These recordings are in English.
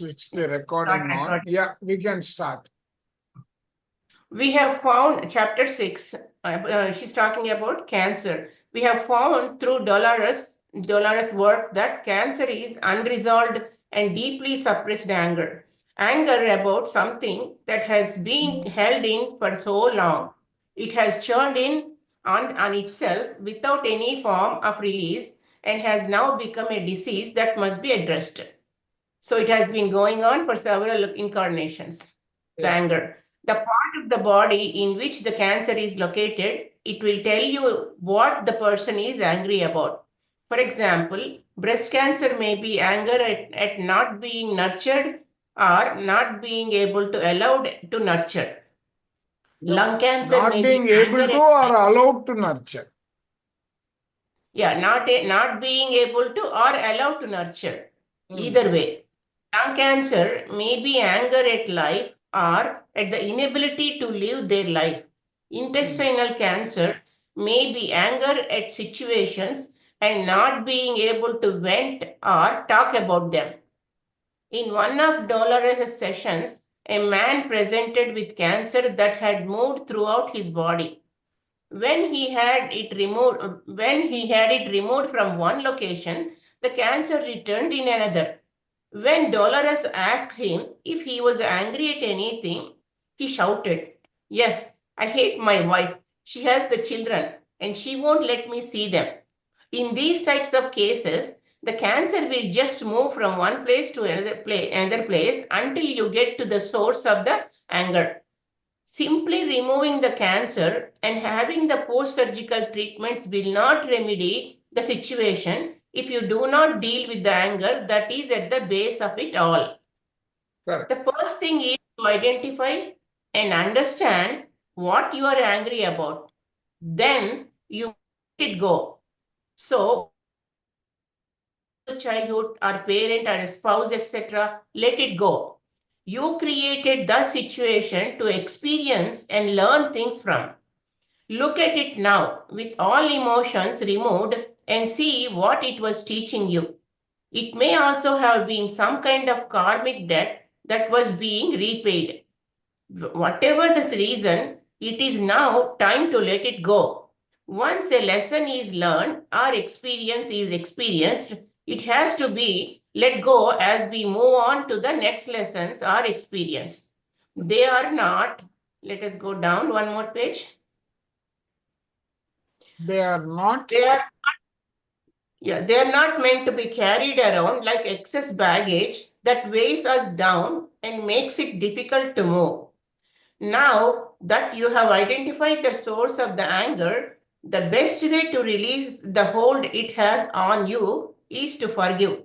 switch the recording on. Yeah, we can start. We have found chapter 6. She's talking about cancer. We have found through Dolores' work that cancer is unresolved and deeply suppressed anger. Anger about something that has been held in for so long. It has churned in on itself without any form of release and has now become a disease that must be addressed. So it has been going on for several incarnations, the anger. The part of the body in which the cancer is located, it will tell you what the person is angry about. For example, breast cancer may be anger at not being nurtured or not being able to allowed to nurture. Lung cancer Not may being be able to or allowed to nurture. Yeah, not being able to or allowed to nurture. Either way. Lung cancer may be anger at life or at the inability to live their life. Intestinal cancer may be anger at situations and not being able to vent or talk about them. In one of Dolores' sessions, a man presented with cancer that had moved throughout his body. When he had it removed from one location, the cancer returned in another. When Dolores asked him if he was angry at anything, he shouted, "Yes, I hate my wife. She has the children and she won't let me see them." In these types of cases, the cancer will just move from one place to another place until you get to the source of the anger. Simply removing the cancer and having the post-surgical treatments will not remedy the situation if you do not deal with the anger that is at the base of it all. Correct. The first thing is to identify and understand what you are angry about. Then you let it go. So, childhood or parent or a spouse, etc., let it go. You created the situation to experience and learn things from. Look at it now with all emotions removed and see what it was teaching you. It may also have been some kind of karmic debt that was being repaid. Whatever the reason, it is now time to let it go. Once a lesson is learned or experience is experienced, it has to be let go as we move on to the next lessons or experience. They are not, let us go down one more page. They are not. They are not meant to be carried around like excess baggage that weighs us down and makes it difficult to move. Now that you have identified the source of the anger, the best way to release the hold it has on you is to forgive.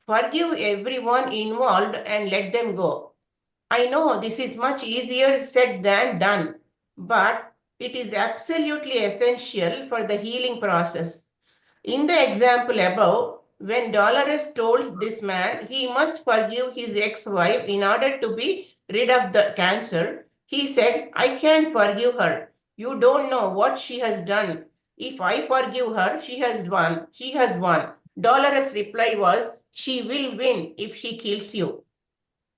Forgive everyone involved and let them go. I know this is much easier said than done, but it is absolutely essential for the healing process. In the example above, when Dolores told this man he must forgive his ex-wife in order to be rid of the cancer, he said, "I can't forgive her. You don't know what she has done. If I forgive her, she has won. She has won." Dolores' reply was, "She will win if she kills you."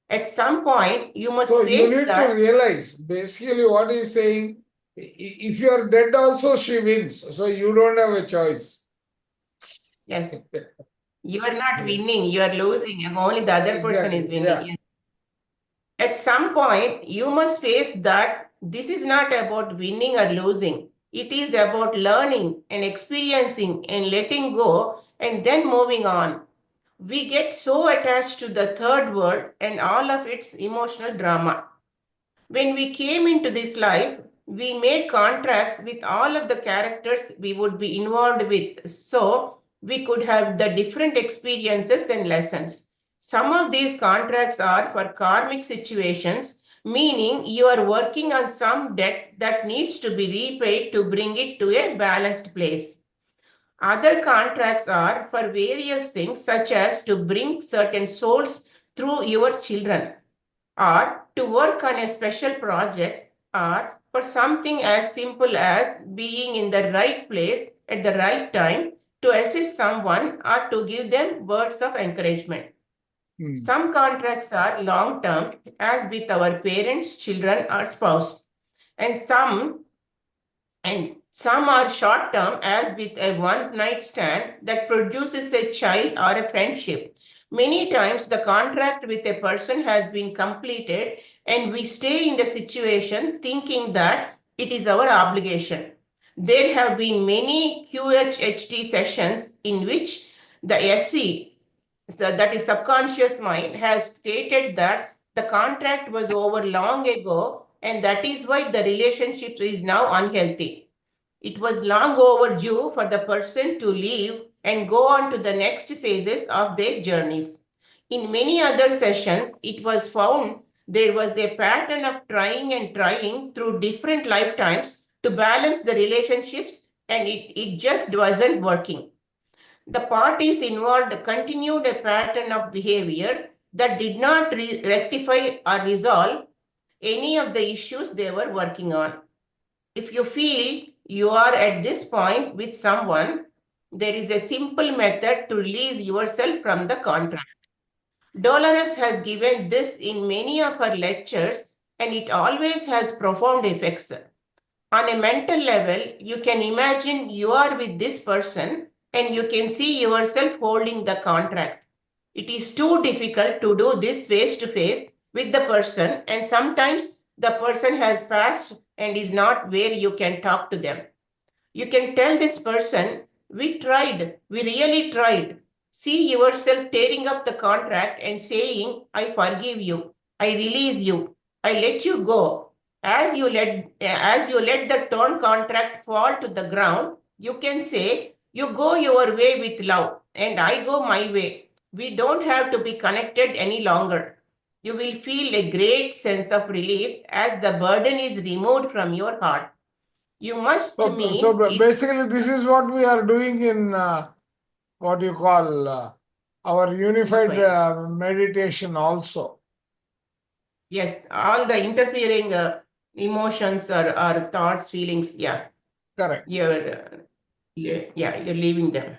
At some point, you must So face you need that. to realize, basically what he's saying, if you are dead also, she wins. So you don't have a choice. Yes. You are not winning, you are losing. Only the other person is winning. Yeah. Yes. At some point, you must face that this is not about winning or losing. It is about learning and experiencing and letting go and then moving on. We get so attached to the third world and all of its emotional drama. When we came into this life, we made contracts with all of the characters we would be involved with, so we could have the different experiences and lessons. Some of these contracts are for karmic situations, meaning you are working on some debt that needs to be repaid to bring it to a balanced place. Other contracts are for various things, such as to bring certain souls through your children, or to work on a special project, or for something as simple as being in the right place at the right time to assist someone or to give them words of encouragement. Some contracts are long-term, as with our parents, children, or spouse, and some are short-term, as with a one-night stand that produces a child or a friendship. Many times, the contract with a person has been completed, and we stay in the situation thinking that it is our obligation. There have been many QHHT sessions in which the SC, that is subconscious mind, has stated that the contract was over long ago, and that is why the relationship is now unhealthy. It was long overdue for the person to leave and go on to the next phases of their journeys. In many other sessions, it was found there was a pattern of trying and trying through different lifetimes to balance the relationships, and it just wasn't working. The parties involved continued a pattern of behavior that did not rectify or resolve any of the issues they were working on. If you feel you are at this point with someone, there is a simple method to release yourself from the contract. Dolores has given this in many of her lectures, and it always has profound effects. On a mental level, you can imagine you are with this person and you can see yourself holding the contract. It is too difficult to do this face to face with the person, and sometimes the person has passed and is not where you can talk to them. You can tell this person, we tried, we really tried. See yourself tearing up the contract and saying, I forgive you, I release you, I let you go. As you let the torn contract fall to the ground, you can say, you go your way with love, and I go my way. We don't have to be connected any longer. You will feel a great sense of relief as the burden is removed from your heart. You must So mean it. basically, this is what we are doing in what you call our unified Unified. meditation also. Yes, all the interfering emotions or thoughts, feelings, yeah, Correct. you're leaving them.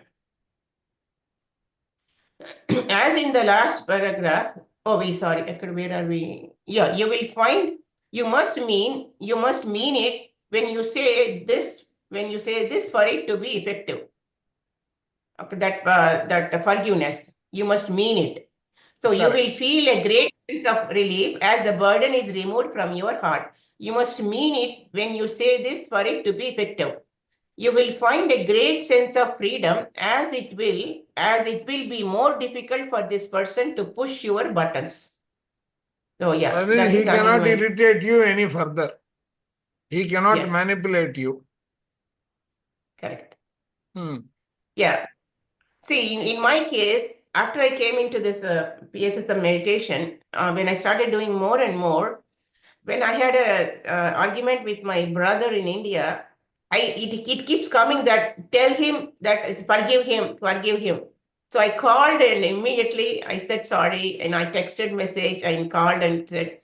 As in the last paragraph, sorry, where are we? Yeah, you will find you must mean it when you say this for it to be effective. Okay, that forgiveness, you must mean it. So you Correct. will feel a great sense of relief as the burden is removed from your heart. You must mean it when you say this for it to be effective. You will find a great sense of freedom as it will be more difficult for this person to push your buttons. So yeah, That is, that he is cannot again irritate you any further. He cannot yes, manipulate you. correct. Hmm. Yeah. See, in my case, after I came into this PSSM meditation, when I started doing more and more, when I had a argument with my brother in India, it keeps coming that tell him that forgive him, forgive him. So I called and immediately I said sorry, and I texted message and called and said,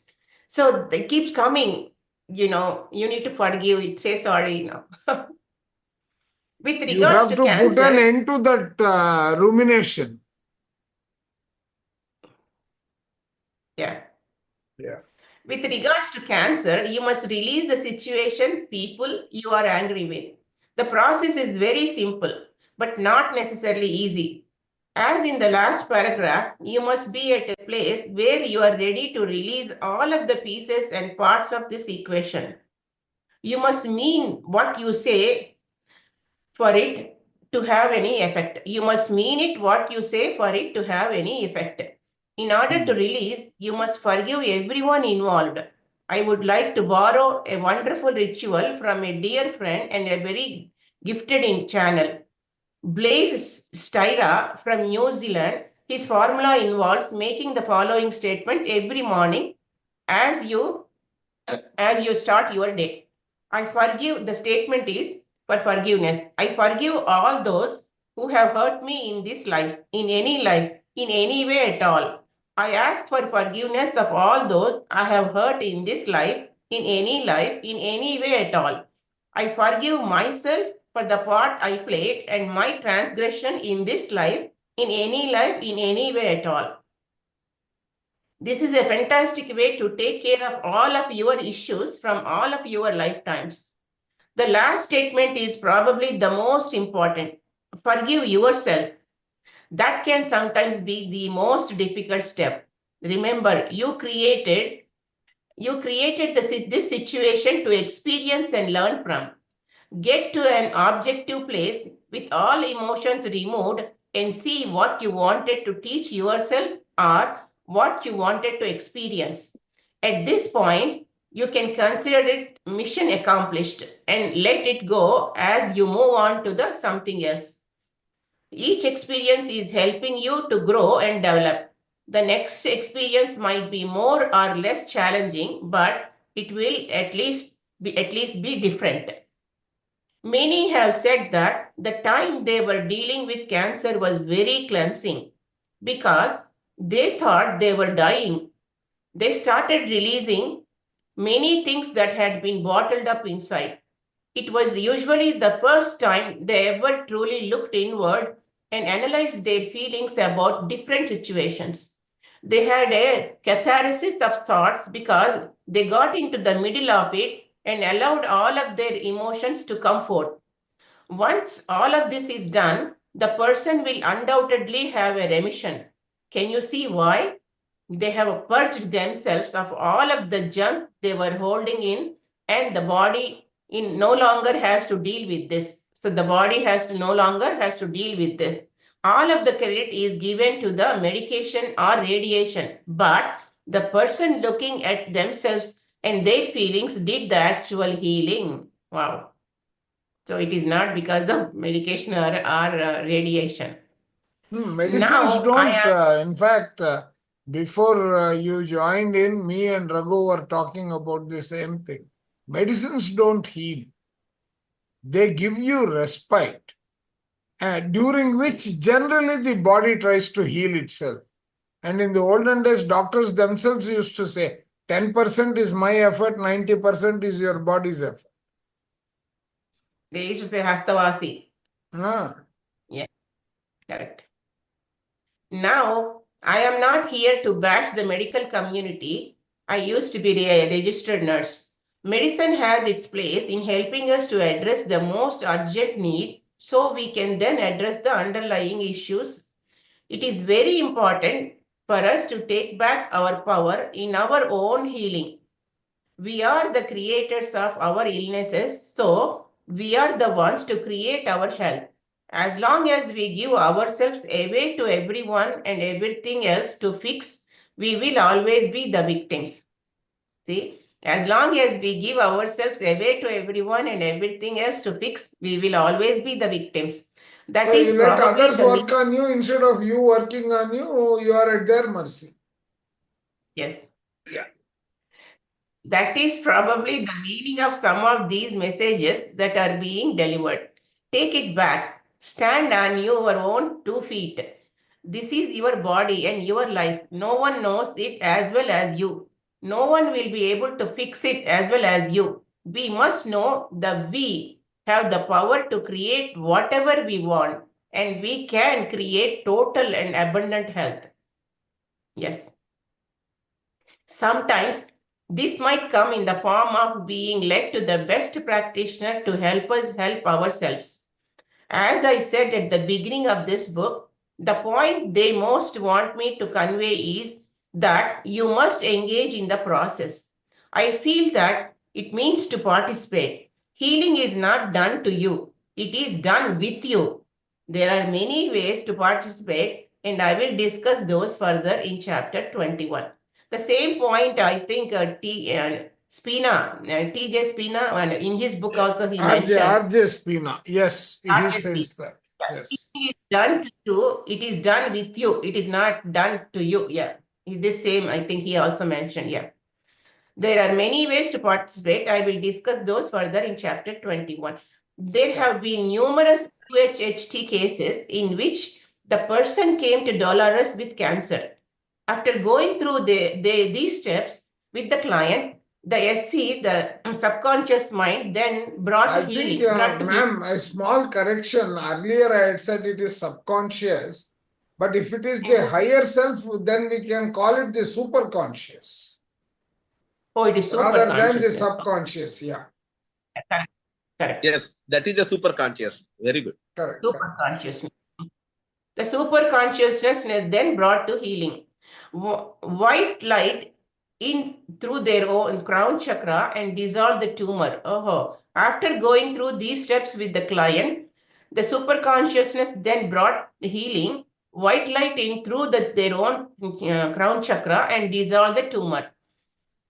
so it keeps coming, you need to forgive it, say sorry. With You regards have to to put an cancer, end to that rumination. yeah. Yeah. With regards to cancer, you must release the situation, people you are angry with. The process is very simple, but not necessarily easy. As in the last paragraph, you must be at a place where you are ready to release all of the pieces and parts of this equation. You must mean what you say for it to have any effect. You must mean it what you say for it to have any effect. In order to Hmm. release, you must forgive everyone involved. I would like to borrow a wonderful ritual from a dear friend and a very gifted in channel. Blair Styra from New Zealand. His formula involves making the following statement every morning as you as you start your day. I forgive, the statement is for forgiveness. I forgive all those who have hurt me in this life, in any way at all. I ask for forgiveness of all those I have hurt in this life, in any way at all. I forgive myself for the part I played and my transgression in this life, in any way at all. This is a fantastic way to take care of all of your issues from all of your lifetimes. The last statement is probably the most important. Forgive yourself. That can sometimes be the most difficult step. Remember, you created this situation to experience and learn from. Get to an objective place with all emotions removed and see what you wanted to teach yourself or what you wanted to experience. At this point, you can consider it mission accomplished and let it go as you move on to the something else. Each experience is helping you to grow and develop. The next experience might be more or less challenging, but it will at least be different. Many have said that the time they were dealing with cancer was very cleansing because they thought they were dying. They started releasing many things that had been bottled up inside. It was usually the first time they ever truly looked inward and analyzed their feelings about different situations. They had a catharsis of sorts because they got into the middle of it and allowed all of their emotions to come forth. Once all of this is done, the person will undoubtedly have a remission. Can you see why? They have purged themselves of all of the junk they were holding in, and the body no longer has to deal with this. So the body no longer has to deal with this. All of the credit is given to the medication or radiation, but the person looking at themselves and their feelings did the actual healing. Wow. So it is not because of medication or radiation. Medicines Now I don't, am, in fact, before you joined in, me and Raghu were talking about the same thing. Medicines don't heal, they give you respite, during which generally the body tries to heal itself. And in the olden days, doctors themselves used to say 10% is my effort, 90% is your body's effort. they used to say Hastavasi. Ah, Yeah, correct. Now, I am not here to bash the medical community. I used to be a registered nurse. Medicine has its place in helping us to address the most urgent need so we can then address the underlying issues. It is very important for us to take back our power in our own healing. We are the creators of our illnesses, so we are the ones to create our health. As long as we give ourselves away to everyone and everything else to fix, we will always be the victims. See, as long as we give ourselves away to everyone and everything else to fix, we will always be the victims. That so is you let probably others the work on you instead of you working on you, you are at their mercy. yes. Yeah. That is probably the meaning of some of these messages that are being delivered. Take it back. Stand on your own 2 feet. This is your body and your life. No one knows it as well as you. No one will be able to fix it as well as you. We must know that we have the power to create whatever we want, and we can create total and abundant health. Yes. Sometimes this might come in the form of being led to the best practitioner to help us help ourselves. As I said at the beginning of this book, the point they most want me to convey is that you must engage in the process. I feel that it means to participate. Healing is not done to you, it is done with you. There are many ways to participate, and I will discuss those further in chapter 21. The same point, I think, T.J. Spina, in his book also he mentioned. RJ Spina. Yes, he RSP. says that. Yeah. It Yes. is done to you, it is done with you, it is not done to you. Yeah. This same, I think he also mentioned. Yeah. There are many ways to participate. I will discuss those further in chapter 21. There Yeah. have been numerous UHHT cases in which the person came to Dolores with cancer. After going through these steps with the client, the SC, the subconscious mind, then I think, brought to healing. ma'am, a small correction. Earlier I had said it is subconscious, But if it is the higher self, then we can call it the superconscious Oh, it is super rather than the consciousness. subconscious. Yeah, Correct. Correct. Yes, that is the super conscious. Very good. correct. Super consciousness. The super consciousness then brought to healing. White light in through their own crown chakra and dissolve the tumor. After going through these steps with the client, the super consciousness then brought the healing. White light in through their own crown chakra and dissolve the tumor.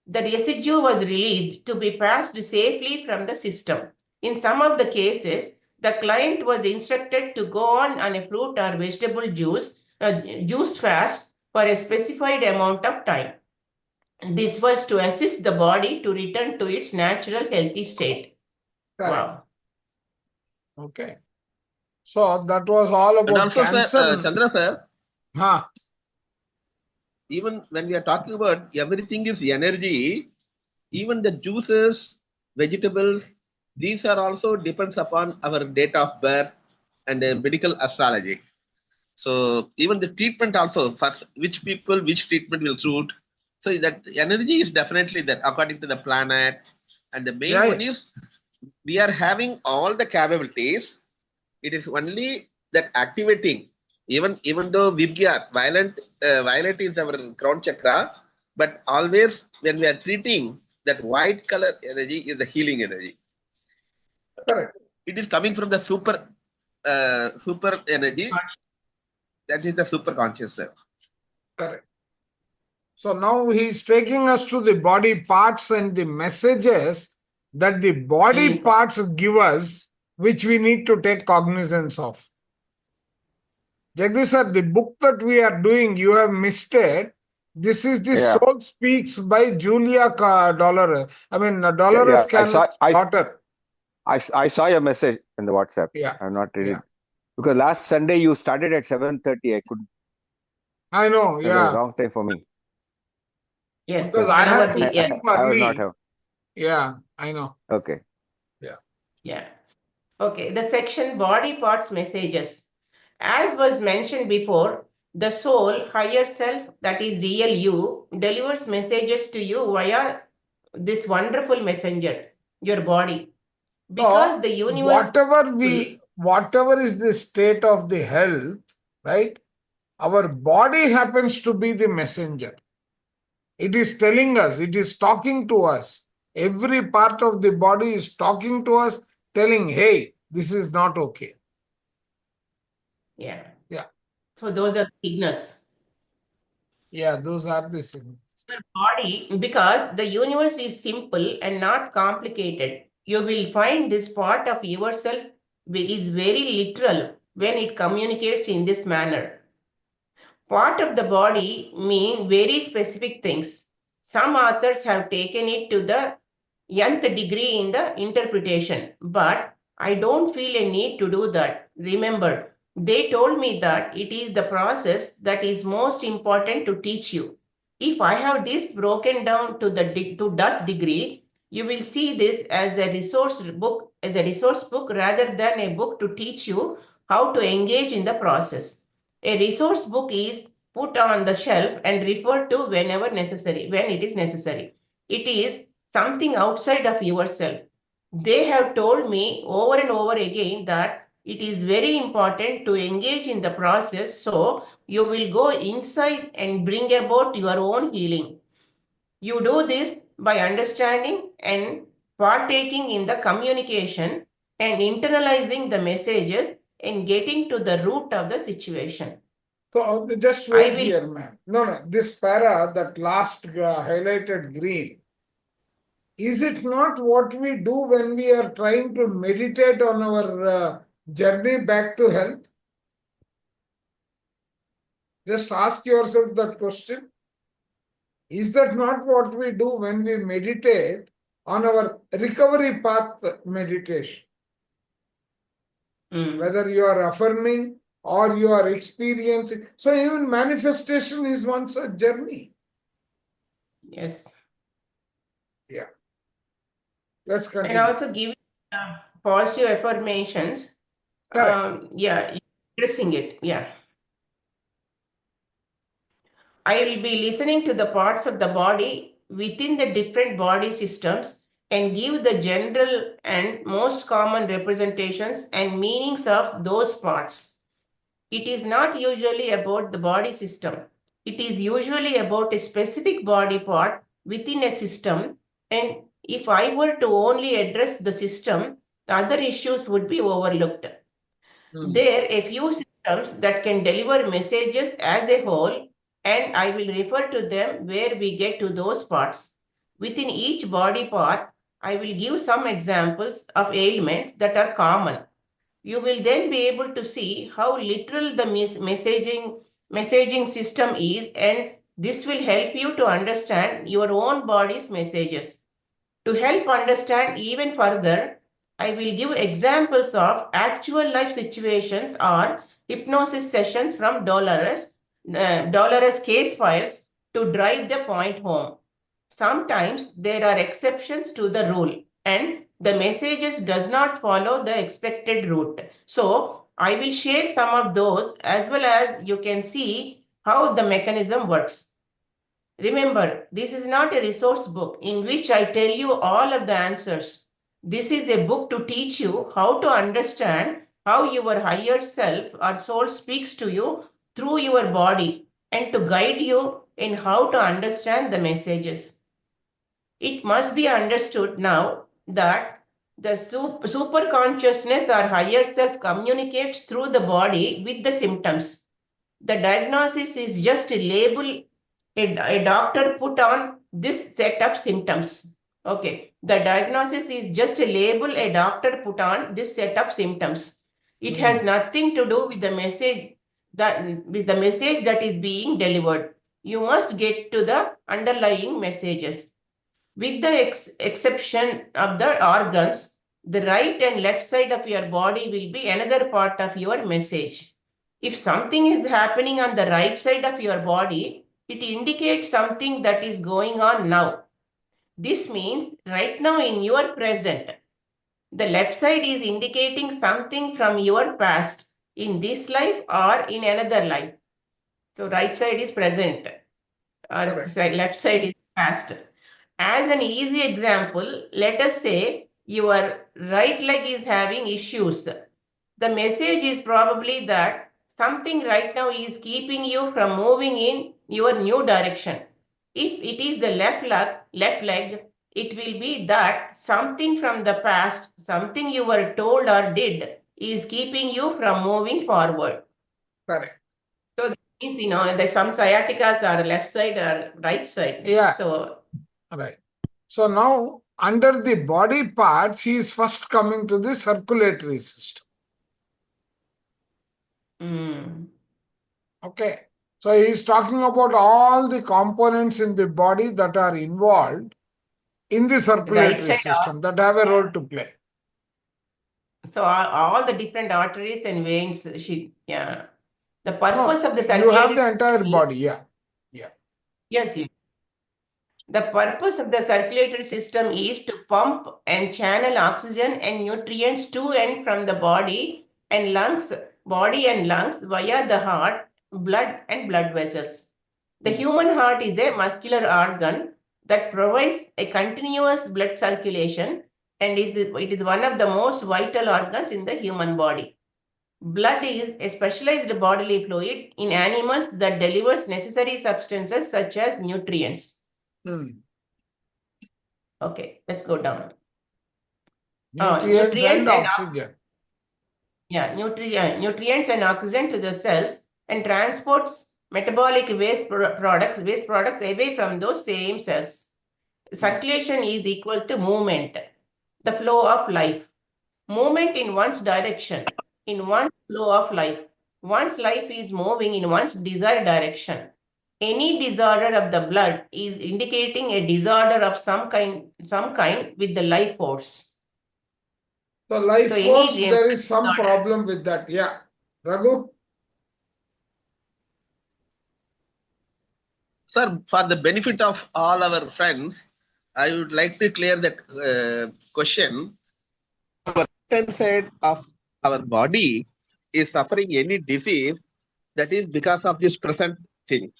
The residue was released to be passed safely from the system. In some of the cases, the client was instructed to go on a fruit or vegetable juice fast for a specified amount of time. This was to assist the body to return to its natural healthy state. Correct. Wow. Okay. So that was all And about also, sir, cancer. Chandra sir, Huh. even when we are talking about everything is energy, even the juices, vegetables, these are also depends upon our date of birth and medical astrology. So even the treatment also, for which people, which treatment will suit. So that energy is definitely there according to the planet. And the main one is we are having all the capabilities. It is only that activating. Even though Virgya, violet is our crown chakra, but always when we are treating, that white color energy is the healing energy. Correct. It is coming from the super energy. That is the super consciousness. Correct. So now he's taking us to the body parts and the messages that the body parts give us, which we need to take cognizance of. Jagdish sir, the book that we are doing, you have missed it. This is the Soul Speaks by Julia Dolores. Dolores Canon's daughter. I saw your message in the WhatsApp. Yeah. I'm not ready. Because last Sunday you started at 7:30. I couldn't. I know, It was a wrong time for me. Yes. Because I had to leave I would early. not have. Yeah, I know. Okay. Yeah. Okay. The section body parts messages. As was mentioned before, the soul, higher self, that is real you, delivers messages to you via this wonderful messenger, your body. Because So, the universe, whatever is the state of the health, right? Our body happens to be the messenger. It is telling us, it is talking to us. Every part of the body is talking to us, telling, hey, this is not okay. Yeah. So those are signals. Yeah, those are the signals. Body, because the universe is simple and not complicated. You will find this part of yourself is very literal when it communicates in this manner. Part of the body mean very specific things. Some authors have taken it to the nth degree in the interpretation, but I don't feel a need to do that. Remember, they told me that it is the process that is most important to teach you. If I have this broken down to that degree, you will see this as a resource book rather than a book to teach you how to engage in the process. A resource book is put on the shelf and referred to when it is necessary. It is something outside of yourself. They have told me over and over again that it is very important to engage in the process so you will go inside and bring about your own healing. You do this by understanding and partaking in the communication and internalizing the messages and getting to the root of the situation. So just wait here, ma'am. No, this para, that last highlighted green, is it not what we do when we are trying to meditate on our journey back to health? Just ask yourself that question. Is that not what we do when we meditate on our recovery path meditation? Whether you are affirming or you are experiencing. So even manifestation is once a journey. Yes. Yeah. Let's continue. And also giving positive affirmations. Correct. Addressing it. Yeah. I will be listening to the parts of the body within the different body systems and give the general and most common representations and meanings of those parts. It is not usually about the body system. It is usually about a specific body part within a system. And if I were to only address the system, the other issues would be overlooked. There are a few systems that can deliver messages as a whole, and I will refer to them where we get to those parts. Within each body part, I will give some examples of ailments that are common. You will then be able to see how literal the messaging system is, and this will help you to understand your own body's messages. To help understand even further, I will give examples of actual life situations or hypnosis sessions from Dolores case files to drive the point home. Sometimes there are exceptions to the rule and the messages does not follow the expected route. So I will share some of those as well as you can see how the mechanism works. Remember, this is not a resource book in which I tell you all of the answers. This is a book to teach you how to understand how your higher self or soul speaks to you through your body and to guide you in how to understand the messages. It must be understood now that the super consciousness or higher self communicates through the body with the symptoms. The diagnosis is just a label a doctor put on this set of symptoms. Okay, the diagnosis is just a label a doctor put on this set of symptoms. It has nothing to do with the message that is being delivered. You must get to the underlying messages. With the exception of the organs, the right and left side of your body will be another part of your message. If something is happening on the right side of your body, it indicates something that is going on now. This means right now in your present, the left side is indicating something from your past in this life or in another life. So right side is present or left side is past. As an easy example, let us say your right leg is having issues. The message is probably that something right now is keeping you from moving in your new direction. If it is the left leg, it will be that something from the past, something you were told or did, is keeping you from moving forward. Correct. So that means, there's some sciaticas are left side or right side. Yeah. So right. So now under the body parts, he is first coming to the circulatory system. Okay. So he is talking about all the components in the body that are involved in the circulatory system that have a role to play. So all the different arteries and veins, the purpose of the circulatory. You have the entire body, yeah. Yes. The purpose of the circulatory system is to pump and channel oxygen and nutrients to and from the body and lungs via the heart, blood and blood vessels. The human heart is a muscular organ that provides a continuous blood circulation and it is one of the most vital organs in the human body. Blood is a specialized bodily fluid in animals that delivers necessary substances such as nutrients. Okay, let's go down. Nutrients and oxygen. Nutrients and oxygen to the cells and transports metabolic waste products away from those same cells. Circulation is equal to movement, the flow of life. Movement in one's direction, in one's flow of life. One's life is moving in one's desired direction. Any disorder of the blood is indicating a disorder of some kind with the life force. The life force, there is some problem with that. Yeah. Raghu? Sir, for the benefit of all our friends, I would like to clear that question. Our right side of our body is suffering any disease, that is because of this present thing.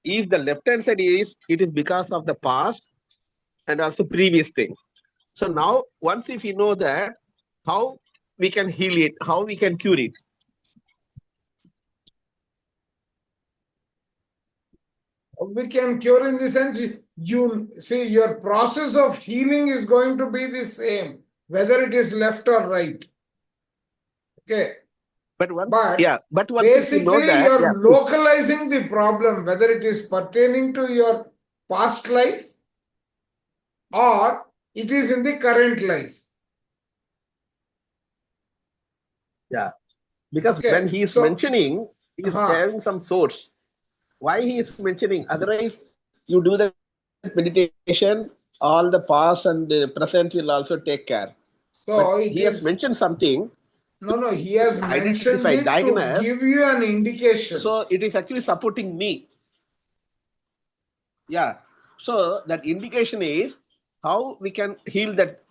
if the left hand side is, it is because of the past and also previous thing. So now, once if you know that, how we can heal it, how we can cure it. We can cure in the sense, you see, your process of healing is going to be the same, whether it is left or right. Okay. But one, But but once if you know basically, that, you're localizing the problem, whether it is pertaining to your past life or it is in the current life. yeah, because Okay. when he is So, mentioning, he is having some source. Why he is mentioning? Otherwise, you do that meditation, all the past and the present will also take care. But so it he has is, mentioned something, no, he has mentioned identify, it to diagnose. give you an indication. So it is actually supporting me. Yeah. So that indication is how we can heal that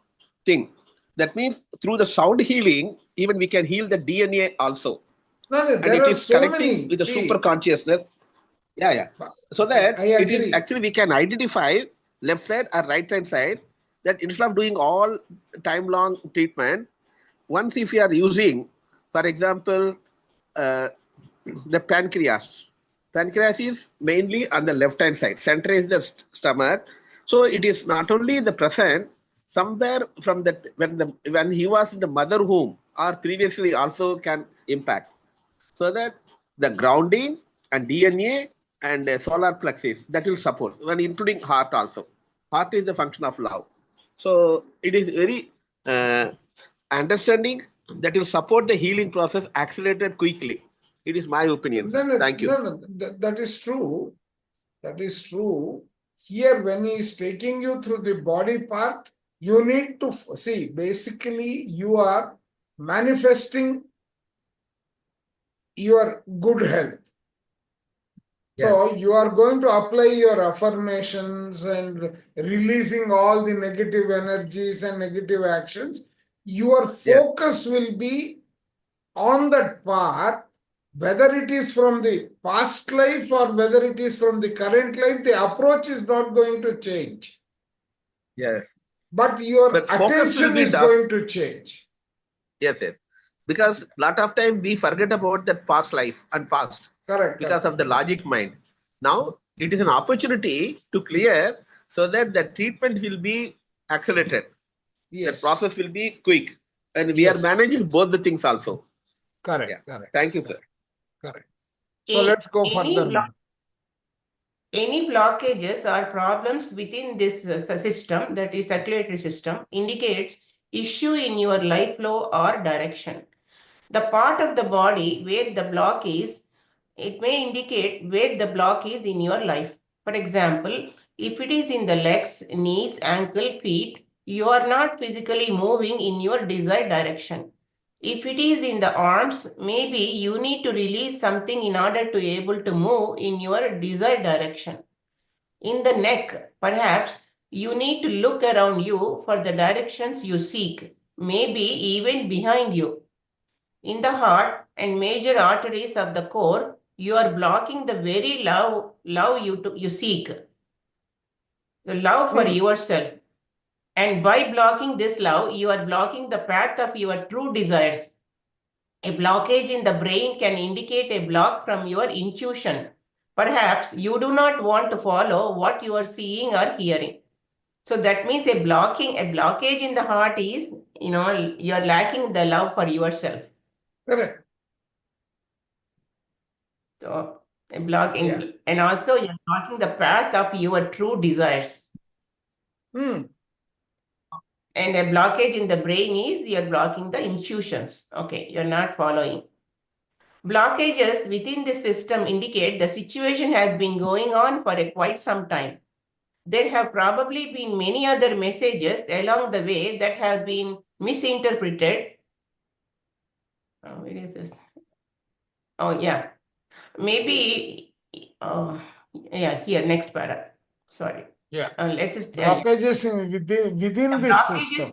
thing. That means through the sound healing, even we can heal the DNA also. No, And there it are is so connecting many. with the super See, consciousness. Yeah. So see, that I it is agree. actually we can identify left side or right hand side, that instead of doing all time long treatment, once if you are using, for example, uh, the pancreas. Pancreas is mainly on the left hand side. Center is the stomach. So it is not only the present, somewhere from that when he was in the mother womb or previously also can impact. So that the grounding and DNA and solar plexus, that will support, when including heart also. Heart is the function of love. So it is very understanding that will support the healing process accelerated quickly. It is my opinion, sir. Thank you. No, that is true. That is true. Here, when he is taking you through the body part, you need to see, basically, you are manifesting your good health. So you are going to apply your affirmations and releasing all the negative energies and negative actions. Your focus will be on that part, whether it is from the past life or whether it is from the current life, the approach is not going to change. Yes. But your But focus will attention be is going to change. Yes. Because lot of time we forget about that past life and past. Correct. Because of the logic mind. Now it is an opportunity to clear so that the treatment will be accelerated. Yes. The process will be quick. And we are managing both the things also. Correct. Yeah. Correct. Thank you, sir. Correct. So let's go further now. Any blockages or problems within this system, that is circulatory system, indicates issue in your life flow or direction. The part of the body where the block is, it may indicate where the block is in your life. For example, if it is in the legs, knees, ankle, feet, you are not physically moving in your desired direction. If it is in the arms, maybe you need to release something in order to be able to move in your desired direction. In the neck, perhaps you need to look around you for the directions you seek, maybe even behind you. In the heart and major arteries of the core, you are blocking the very love you seek. So love for yourself. And by blocking this love, you are blocking the path of your true desires. A blockage in the brain can indicate a block from your intuition. Perhaps you do not want to follow what you are seeing or hearing. So that means a blockage in the heart is, you're lacking the love for yourself. Correct. So a blocking, and also you're blocking the path of your true desires. And a blockage in the brain is you're blocking the intuitions. Okay, you're not following. Blockages within the system indicate the situation has been going on for quite some time. There have probably been many other messages along the way that have been misinterpreted. Where is this? Oh, yeah. Maybe, here, next para. Sorry. Yeah. Let's just blockages within this system.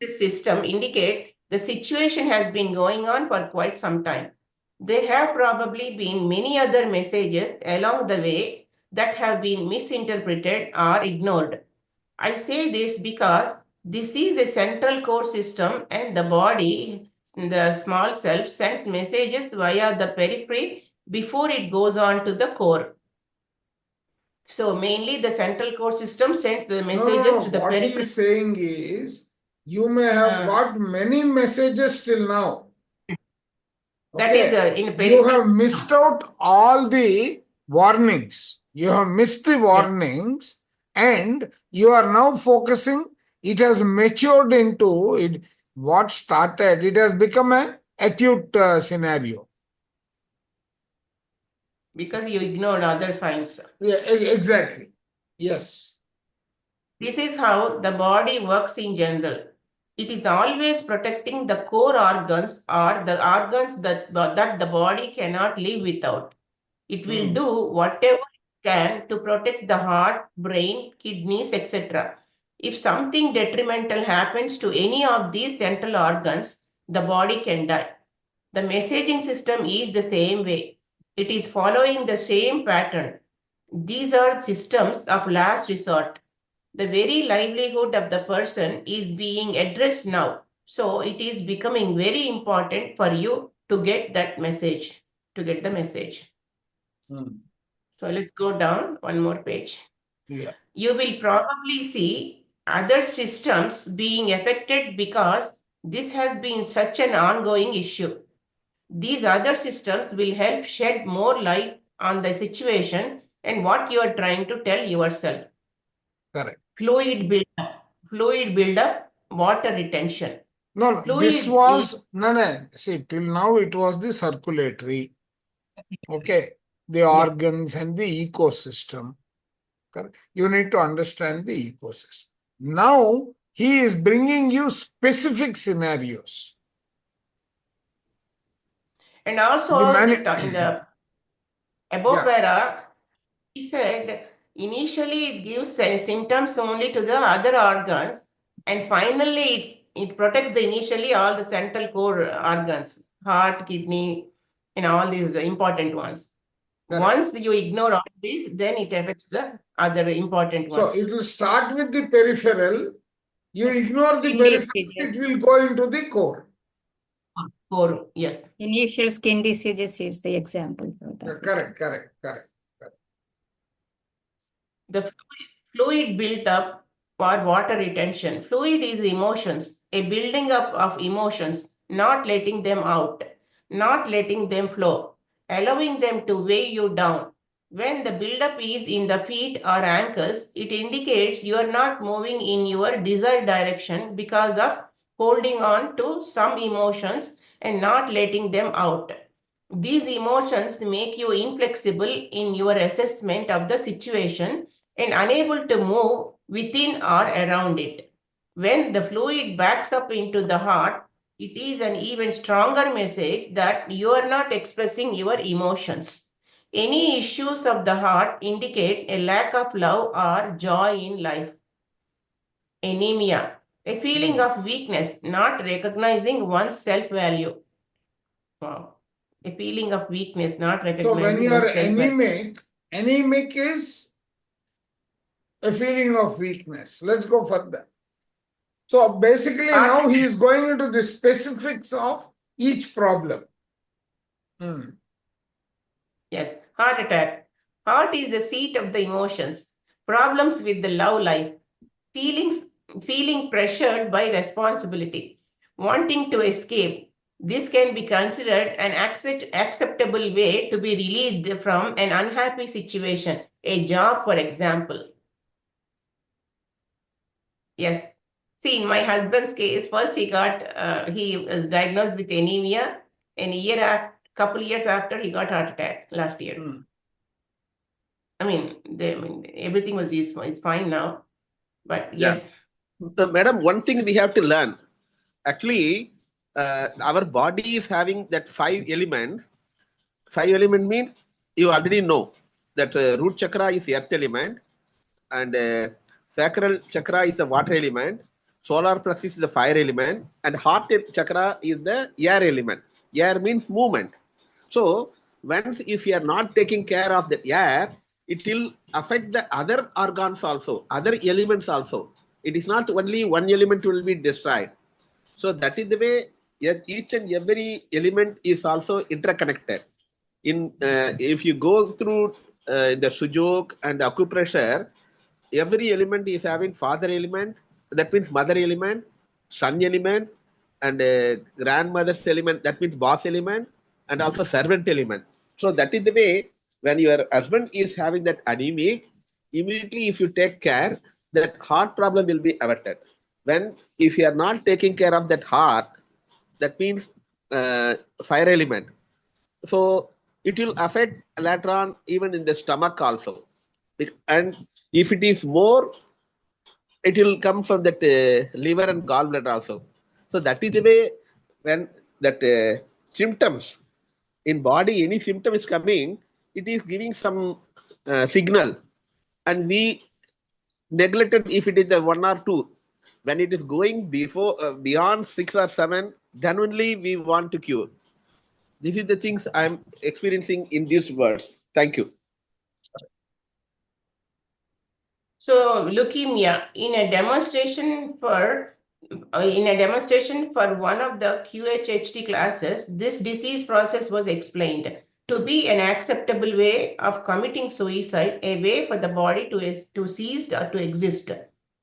This system indicate the situation has been going on for quite some time. There have probably been many other messages along the way that have been misinterpreted or ignored. I say this because this is a central core system and the body, the small self, sends messages via the periphery before it goes on to the core. So mainly the central core system sends the messages No. to the What he periphery. is saying is, you may have got many messages till now. That is Okay. in You periphery. have missed out all the warnings. You have missed the warnings, and you are now focusing. It has matured into it. What started, it has become a acute scenario. Because you ignored other signs. Yeah, exactly. Yes. This is how the body works in general. It is always protecting the core organs or the organs that the body cannot live without. It will do whatever it can to protect the heart, brain, kidneys, etc. If something detrimental happens to any of these central organs, the body can die. The messaging system is the same way. It is following the same pattern. These are systems of last resort. The very livelihood of the person is being addressed now. So it is becoming very important for you to get that message, to get the message. So let's go down one more page. Yeah. You will probably see other systems being affected because this has been such an ongoing issue. These other systems will help shed more light on the situation and what you are trying to tell yourself. Correct. Fluid buildup, water retention. No, this Fluid was, no. See, till now it was the circulatory, okay, the organs and the ecosystem. Correct? You need to understand the ecosystem. Now, he is bringing you specific scenarios. and also in the above para, he said initially it gives symptoms only to the other organs, and finally it protects the initially all the central core organs, heart, kidney, and all these important ones. Correct. Once you ignore all these, then it affects the other important So ones. it will start with the peripheral. You ignore the Skin peripheral, diseases. it will go into the core. Core, yes. Initial skin diseases is the example for that. Correct. The fluid built up for water retention. Fluid is emotions, a building up of emotions, not letting them out, not letting them flow, allowing them to weigh you down. When the buildup is in the feet or ankles, it indicates you are not moving in your desired direction because of holding on to some emotions and not letting them out. These emotions make you inflexible in your assessment of the situation and unable to move within or around it. When the fluid backs up into the heart, it is an even stronger message that you are not expressing your emotions. Any issues of the heart indicate a lack of love or joy in life. Anemia, a feeling of weakness, not recognizing one's self-value. Wow. A feeling of weakness, not So when recognizing you are one's self-value. anemic is a feeling of weakness. Let's go further. So basically now he is going into the specifics of each problem. Yes, heart attack. Heart is the seat of the emotions. Problems with the love life. Feeling pressured by responsibility. Wanting to escape. This can be considered an acceptable way to be released from an unhappy situation. A job, for example. Yes. See, in my husband's case, first he was diagnosed with anemia, and couple years after he got heart attack last year. I mean, everything is fine now, but yes. Madam, one thing we have to learn. Actually, our body is having that 5 elements. 5 element means you already know that root chakra is the earth element, and sacral chakra is the water element, solar plexus is the fire element, and heart chakra is the air element. Air means movement. So once if you are not taking care of the air, it will affect the other organs also, other elements also. It is not only one element will be destroyed. So that is the way each and every element is also interconnected. If you go through the sujuk and acupressure, every element is having father element, that means mother element, son element, and grandmother's element, that means boss element, and also servant element. So that is the way when your husband is having that anemic, immediately if you take care, that heart problem will be averted. When if you are not taking care of that heart, that means fire element. So it will affect later on even in the stomach also. And if it is more, it will come from that liver and gallbladder also. So that is the way when that symptoms in body, any symptom is coming, it is giving some signal, and we neglected if it is the one or two. When it is going before beyond 6 or 7, then only we want to cure. This is the things I'm experiencing in these words. Thank you. So leukemia in a demonstration for one of the QHHT classes, this disease process was explained to be an acceptable way of committing suicide, a way for the body to cease or to exist.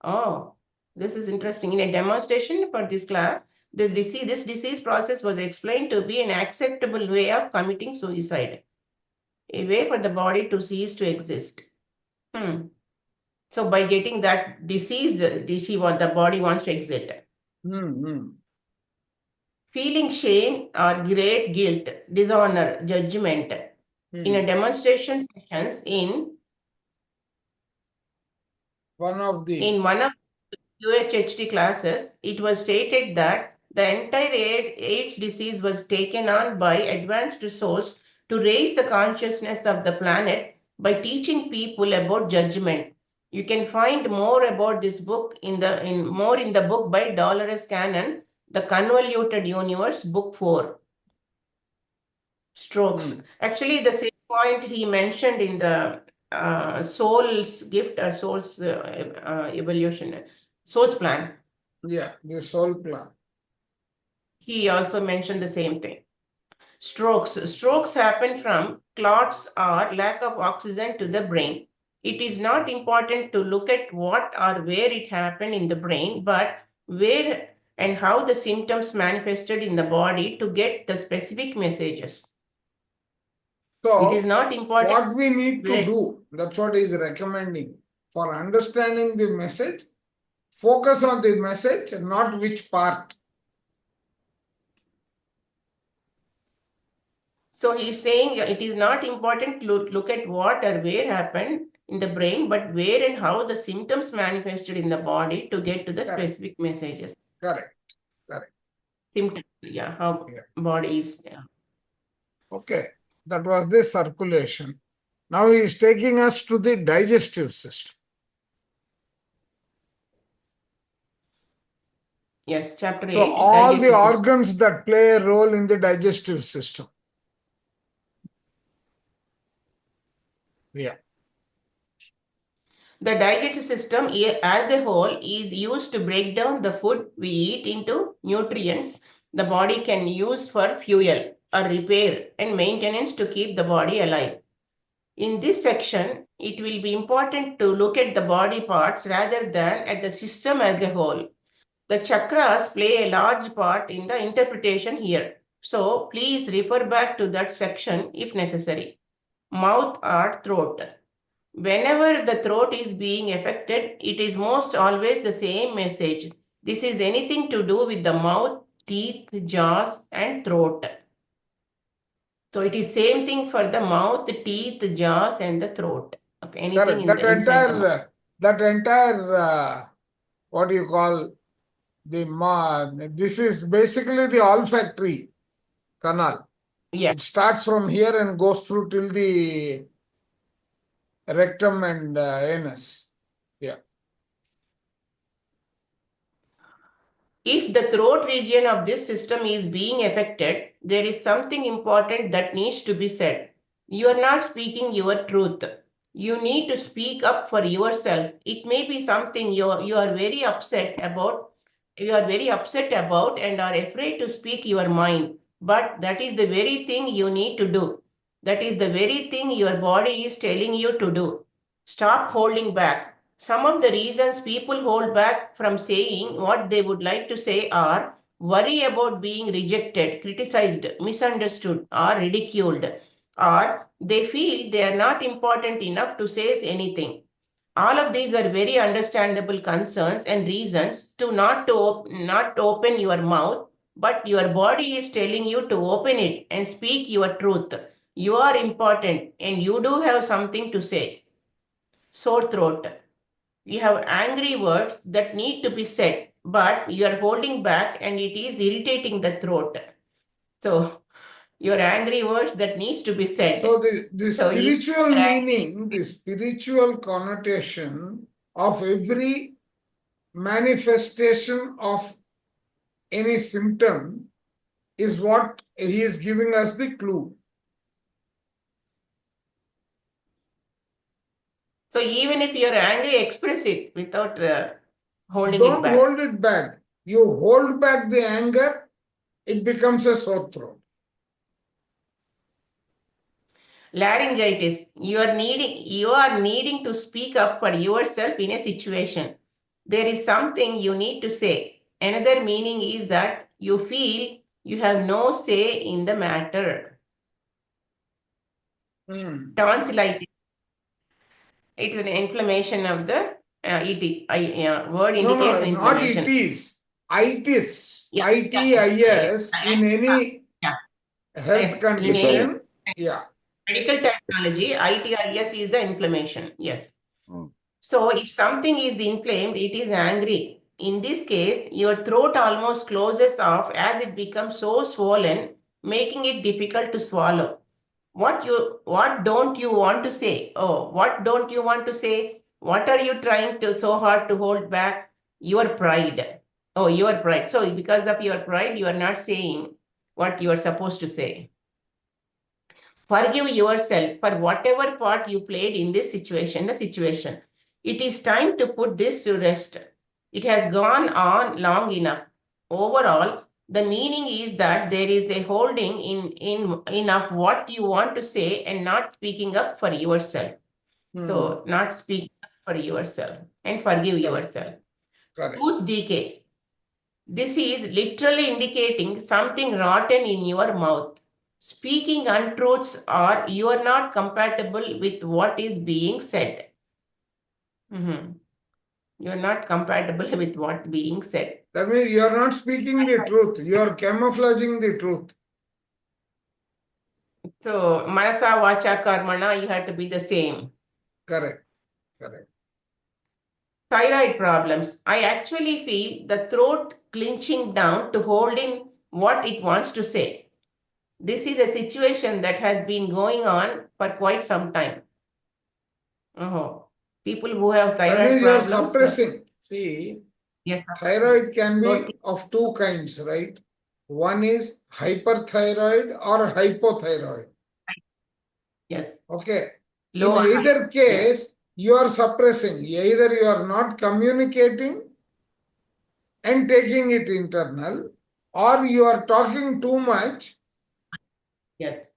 Oh, this is interesting. In a demonstration for this class, this disease process was explained to be an acceptable way of committing suicide, a way for the body to cease to exist. So by getting that disease, the body wants to exit. Feeling shame or great guilt, dishonor, judgment. In a demonstration sessions in one of the UHHT classes, it was stated that the entire AIDS disease was taken on by advanced souls to raise the consciousness of the planet by teaching people about judgment. You can find more about this book in the book by Dolores Cannon, The Convoluted Universe, Book 4. Strokes. Actually, the same point he mentioned in the soul's gift or soul's evolution, soul's plan. Yeah, the soul plan. He also mentioned the same thing. Strokes happen from clots or lack of oxygen to the brain. It is not important to look at what or where it happened in the brain, but where and how the symptoms manifested in the body to get the specific messages. So, it is not important what we need to do, that's what he is recommending. For understanding the message, focus on the message, not which part. So he's saying it is not important to look at what or where happened in the brain, but where and how the symptoms manifested in the body to get to the specific messages. Correct. Symptoms, how body is. Okay, that was the circulation. Now he is taking us to the digestive system. Yes, chapter 8. So all the organs that play a role in the digestive system. Yeah. The digestive system as a whole is used to break down the food we eat into nutrients the body can use for fuel or repair and maintenance to keep the body alive. In this section, it will be important to look at the body parts rather than at the system as a whole. The chakras play a large part in the interpretation here. So please refer back to that section if necessary. Mouth or throat. Whenever the throat is being affected, it is most always the same message. This is anything to do with the mouth, teeth, jaws, and throat. So it is same thing for the mouth, teeth, jaws, and the throat. Okay, anything in inside the mouth. That entire what do you call this is basically the olfactory canal. Yeah. It starts from here and goes through till the rectum and anus. Yeah. If the throat region of this system is being affected, there is something important that needs to be said. You are not speaking your truth. You need to speak up for yourself. It may be something you are very upset about. You are very upset about and are afraid to speak your mind. But that is the very thing you need to do. That is the very thing your body is telling you to do. Stop holding back. Some of the reasons people hold back from saying what they would like to say are worry about being rejected, criticized, misunderstood, or ridiculed, or they feel they are not important enough to say anything. All of these are very understandable concerns and reasons to not open your mouth, but your body is telling you to open it and speak your truth. You are important and you do have something to say. Sore throat. You have angry words that need to be said, but you are holding back and it is irritating the throat. So your angry words that needs to be said. So the So if spiritual meaning, the spiritual connotation of every manifestation of any symptom is what he is giving us the clue. So even if you're angry, express it without holding it Don't back. hold it back. You hold back the anger, it becomes a sore throat. Laryngitis. You are needing to speak up for yourself in a situation. There is something you need to say. Another meaning is that you feel you have no say in the matter. Tonsillitis. It is an inflammation of the word indicates No, not inflammation. it is. Itis. Yeah, ITIS in any health Yes, condition. Yeah. medical terminology, ITIS is the inflammation. Yes. Mm. So if something is inflamed, it is angry. In this case, your throat almost closes off as it becomes so swollen, making it difficult to swallow. What don't you want to say? Oh, what don't you want to say? What are you trying to so hard to hold back? Your pride. Oh, your pride. So because of your pride, you are not saying what you are supposed to say. Forgive yourself for whatever part you played in this situation, the situation. It is time to put this to rest. It has gone on long enough. Overall, the meaning is that there is a holding in enough what you want to say and not speaking up for yourself. So not speaking up for yourself and forgive yourself. Correct. Tooth decay. This is literally indicating something rotten in your mouth. Speaking untruths or you are not compatible with what is being said. You are not compatible with what being said. That means you are not speaking the truth. You are camouflaging the truth. So, manasa, vacha, karmana, you have to be the same. Correct. Correct. Thyroid problems. I actually feel the throat clenching down to hold in what it wants to say. This is a situation that has been going on for quite some time. People who have That thyroid means you are problems. suppressing. See, Yes, thyroid can be of two kinds, right? One is hyperthyroid or hypothyroid. yes. Okay. Low In or high. either case, you are suppressing. Either you are not communicating and taking it internal, or you are talking too much. Yes.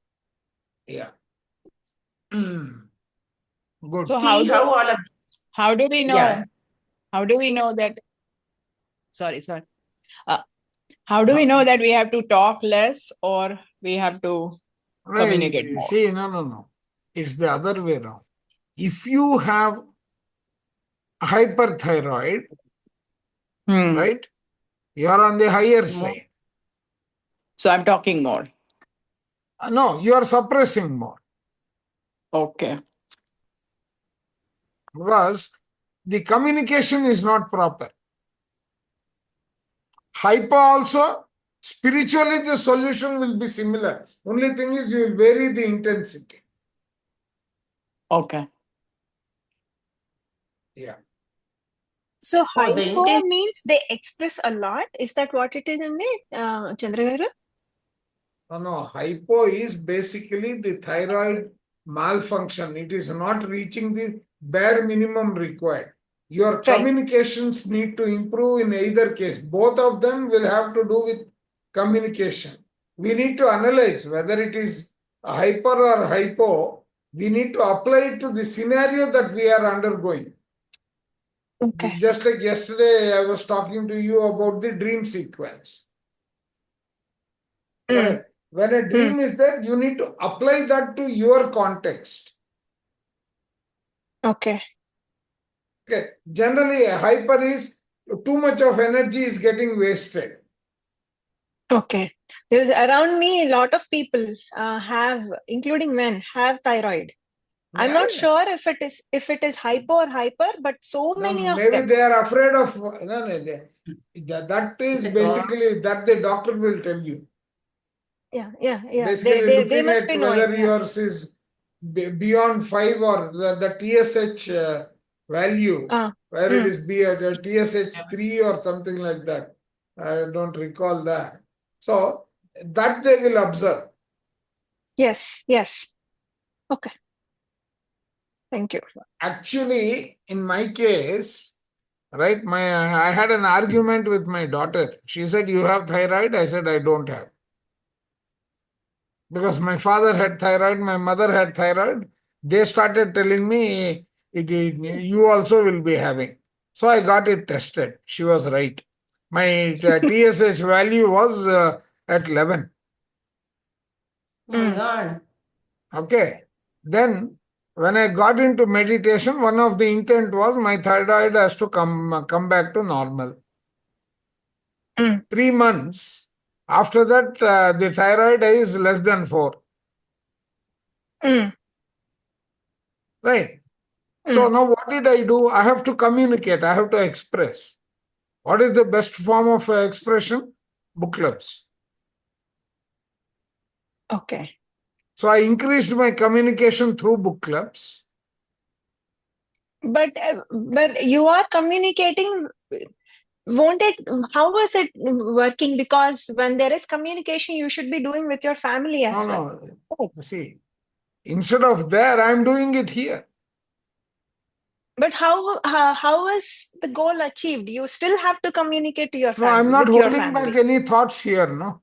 Yeah. Good. So See how all of how do we know? Yes. How do we know that? Sorry. How do we know that we have to talk less or we have to communicate more? See, no. It's the other way around. If you have hyperthyroid, right, you are on the higher side. So I'm talking more. No, you are suppressing more. Okay. Because the communication is not proper. Hypo also, spiritually the solution will be similar. Only thing is you will vary the intensity. Okay. Yeah. So Oh, the hypo intent. means they express a lot. Is that what it is, Chandragaru? No, hypo is basically the thyroid malfunction. It is not reaching the bare minimum required. Your Right. communications need to improve in either case. Both of them will have to do with communication. We need to analyze whether it is a hyper or hypo. We need to apply it to the scenario that we are undergoing. Okay. Just like yesterday, I was talking to you about the dream sequence. Mm. Correct. When a dream is there, you need to apply that to your context. Okay. Okay. Generally, a hyper is too much of energy is getting wasted. Okay. Because around me, a lot of people have, including men, have thyroid. I'm not sure if it is hypo or hyper, but so many of maybe them. they are afraid of that is basically that the doctor will tell you. Yeah. Basically, They looking must at be whether knowing. Yeah. yours is beyond 5 or the TSH value, where it is TSH3 or something like that. I don't recall that. So that they will observe. Yes. Okay. Thank you. Actually, in my case, right, I had an argument with my daughter. She said, "You have thyroid?" I said, "I don't have." Because my father had thyroid, my mother had thyroid. They started telling me, you also will be having. So I got it tested. She was right. My TSH value was at 11. Oh my God. Okay. Then when I got into meditation, one of the intent was my thyroid has to come back to normal. 3 months. After that, the thyroid is less than 4. Right. So now what did I do? I have to communicate. I have to express. What is the best form of expression? Book clubs. Okay. So I increased my communication through book clubs. But you are communicating. Won't it? How was it working? Because when there is communication, you should be doing with your family as well. No. See, instead of there, I'm doing it here. But how is the goal achieved? You still have to communicate to your family. No, I'm not holding back any thoughts here, no.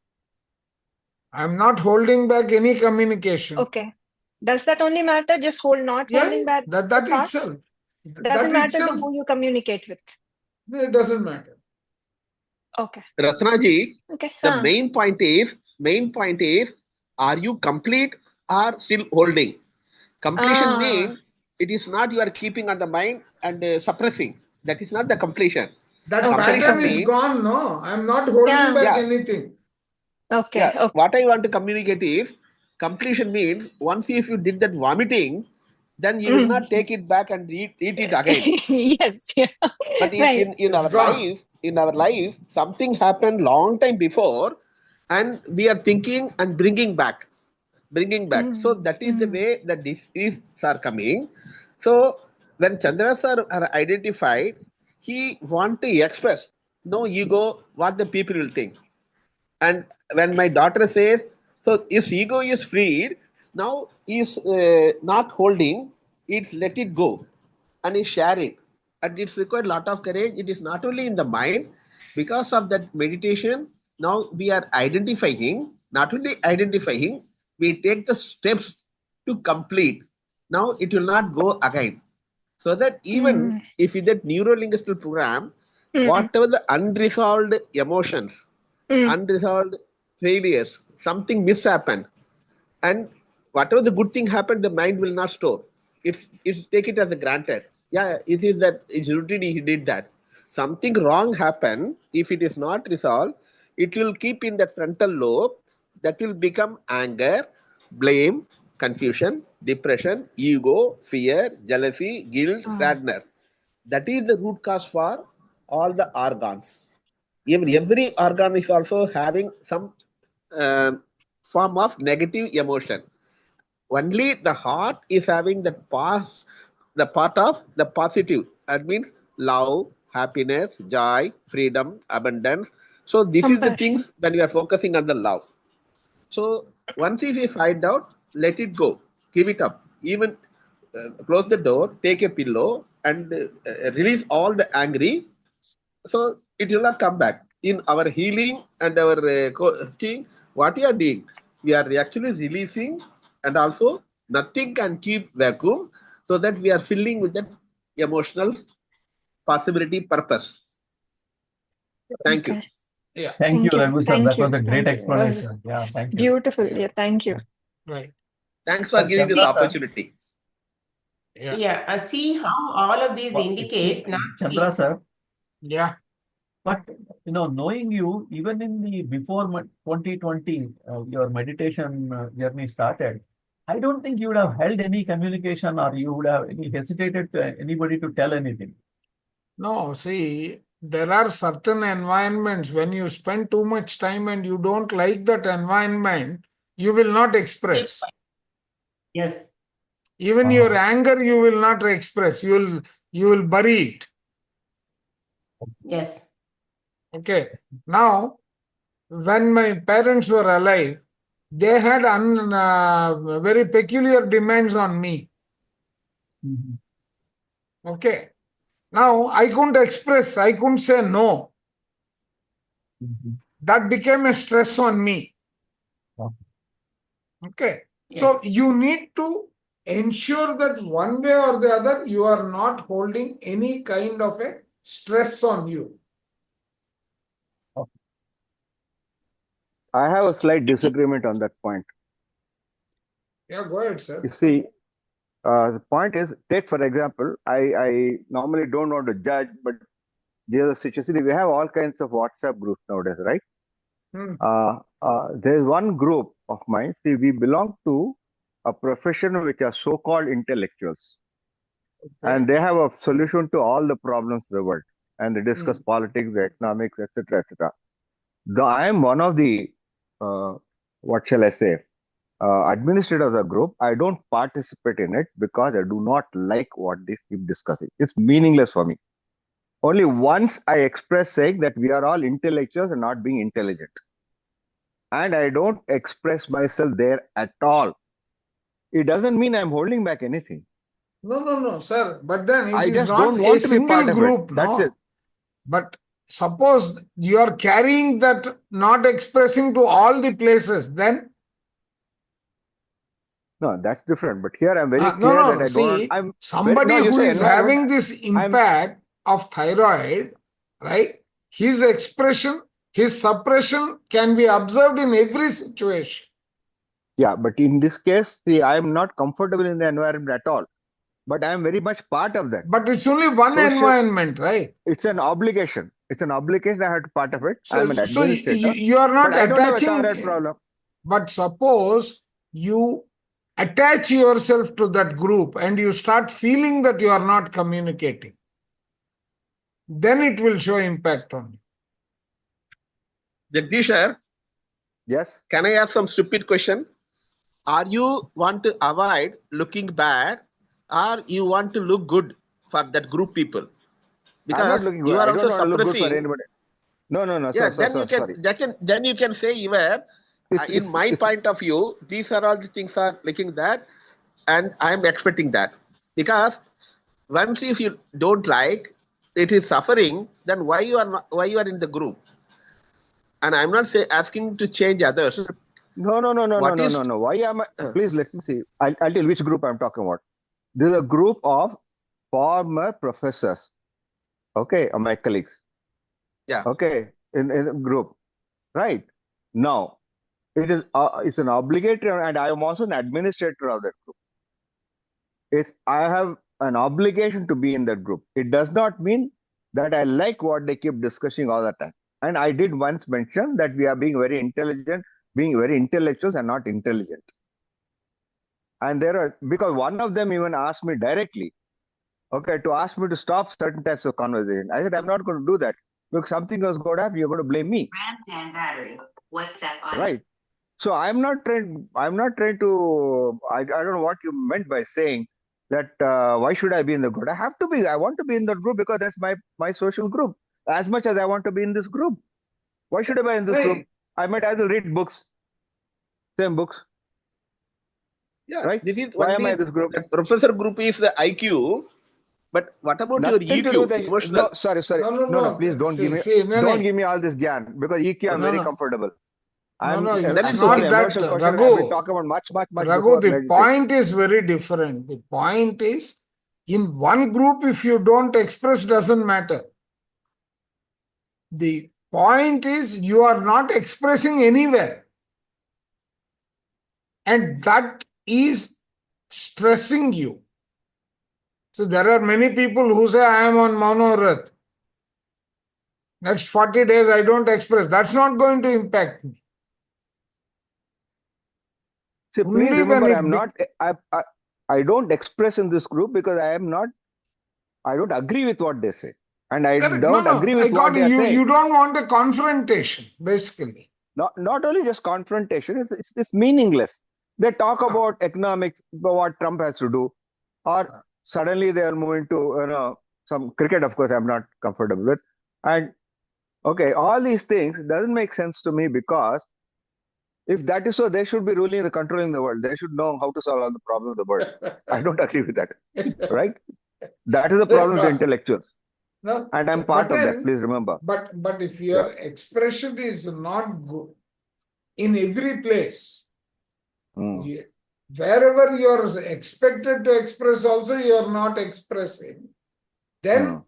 I'm not holding back any communication. Okay. Does that only matter? Just holding back that the thoughts? itself. Doesn't matter who you communicate with. It doesn't matter. Okay. Ratnaji, Okay. the main point is, are you complete or still holding? Completion means it is not you are keeping on the mind and suppressing. That is not the completion. That pattern is gone, no? I'm not holding back anything. Okay. What I want to communicate is, completion means once if you did that vomiting, then you will not take it back and eat it again. Yes. Yeah. But in our life, something happened long time before, and we are thinking and bringing back. So that is the way the diseases are coming. So when Chandras are identified, he want to express no ego, what the people will think. And when my daughter says, so his ego is freed, now is not holding, it's let it go and is sharing. And it's required a lot of courage. It is not only in the mind, because of that meditation, now we are identifying, not only identifying, we take the steps to complete. Now it will not go again. So that even if in that neuro-linguistic program, whatever the unresolved emotions, unresolved failures, something mishappened, and whatever the good thing happened, the mind will not store. It's take it as a granted. Yeah, it is that it's routine. He did that. Something wrong happened. If it is not resolved, it will keep in that frontal lobe. That will become anger, blame, confusion, depression, ego, fear, jealousy, guilt, sadness. That is the root cause for all the organs. Even every organ is also having some form of negative emotion. Only the heart is having the part of the positive. That means love, happiness, joy, freedom, abundance. So this is the Compassion. things when we are focusing on the love. So once if you find out, let it go, give it up. Even close the door, take a pillow, and release all the angry. So it will not come back. In our healing and our thing, what we are doing, we are actually releasing, and also nothing can keep vacuum, so that we are filling with that emotional possibility purpose. Thank you. Okay. Yeah, Thank you, Raghu sir. Thank That was you. a great Thank you. It was explanation. Yeah, thank you. beautiful. Yeah, thank you. right. Thanks for giving this Chandra sir, opportunity. Yeah, Yeah, see how all of these excuse indicate me, not Chandra sir. yeah. But knowing you, even in the before 2020, your meditation journey started, I don't think you would have held any communication or you would have any hesitated to anybody to tell anything. No, see, there are certain environments when you spend too much time and you don't like that environment, you will not keep express. yes, Even your anger, you will not express. You will bury it. yes, Okay. Now, when my parents were alive, they had very peculiar demands on me. Mhm. Okay. Now, I couldn't express, I couldn't say no. Mhm. That became a stress on me. Okay. Okay. So, yes, you need to ensure that one way or the other, you are not holding any kind of a stress on you. I have a slight disagreement on that point. Yeah, go ahead, You sir. see, the point is, take for example, I normally don't want to judge, but there's a situation. We have all kinds of WhatsApp groups nowadays, right? Hmm. There's one group of mine. See, we belong to a profession which are so-called intellectuals, Okay. and they have a solution to all the problems of the world, and they discuss Hmm. politics, economics, etc., etc. Though I am one of the, what shall I say, administrator of the group, I don't participate in it because I do not like what they keep discussing. It's meaningless for me. Only once I express saying that we are all intellectuals and not being intelligent. And I don't express myself there at all. It doesn't mean I'm holding back anything. No, sir. But then it I is just not don't a want to be part single of it. group, That's it. no. But suppose you are carrying that not expressing to all the places, then No, that's different. But here I'm very no, clear that no. I don't. See, I'm very. somebody No, you who say is environment. having this I'm. impact of thyroid, right? His expression, his suppression can be observed in every situation. Yeah, but in this case, see, I'm not comfortable in the environment at all. But I'm very much part of that. But it's only one Social. environment, right? It's an obligation. It's an obligation. I have to part of it. I'm an So administrator, you are but not I don't have a thyroid attaching. problem. But suppose you attach yourself to that group and you start feeling that you are not communicating, then it will show impact on you. Jagdish sir, Yes. can I ask some stupid question? Are you want to avoid looking bad, or you want to look good for that group people? I'm not Because looking you good. are I don't also want to look good for suppressing. anybody. No, Yeah, sir, sorry. then you can say, even in my It's point of view, these are all the things are looking that, and I'm expecting that. Because once if you don't like, it is suffering, then why you are not, why you are in the group? And I'm not asking to change others. no. What is Why am I? Please let me see. I'll tell which group I'm talking about. This is a group of former professors. Okay, my colleagues. yeah. Okay, in a group. Right. Now, it's an obligatory, and I am also an administrator of that group. I have an obligation to be in that group. It does not mean that I like what they keep discussing all the time. And I did once mention that we are being very intelligent, being very intellectuals and not intelligent. And because one of them even asked me directly, okay, to ask me to stop certain types of conversation. I said, I'm not going to do that. Because something else going to happen, you're going to blame me. Battery. WhatsApp on. Right. So I'm not trying to, I don't know what you meant by saying that why should I be in the group? I have to be. I want to be in that group because that's my social group. As much as I want to be in this group, why should I be in this group? Right. I might either read books, same books, Yeah, right? this is Why am I only in this group? that professor group is the IQ, but what about your Nothing to do with EQ, the emotional? no. Sorry. No. Please don't give me No. all this gyan because EQ I'm very No. comfortable. No. Then It's it's As far as okay. not that, emotional question, we Raghu. talk about much Raghu, before the meditation. point is very different. The point is, in one group, if you don't express, doesn't matter. The point is, you are not expressing anywhere. And that is stressing you. So there are many people who say, I am on mono-earth. Next 40 days, I don't express. That's not going to impact me. See, please Only when remember, it I don't express in this group because I don't agree with what they say. And I correct. don't No, agree I with what got they are you. saying. You don't want a confrontation, basically. Not only just confrontation, it's meaningless. They talk about economics, about what Trump has to do, or suddenly they are moving to some cricket. Of course, I'm not comfortable with, and okay, all these things doesn't make sense to me because if that is so, they should be ruling and controlling the world. They should know how to solve all the problems of the world. I don't agree with that, right? That is the problem with the No, intellectuals, no. and I'm But part of that. then, Please remember. but if Yeah. your expression is not good in every place, wherever you're expected to express, also you're not expressing, then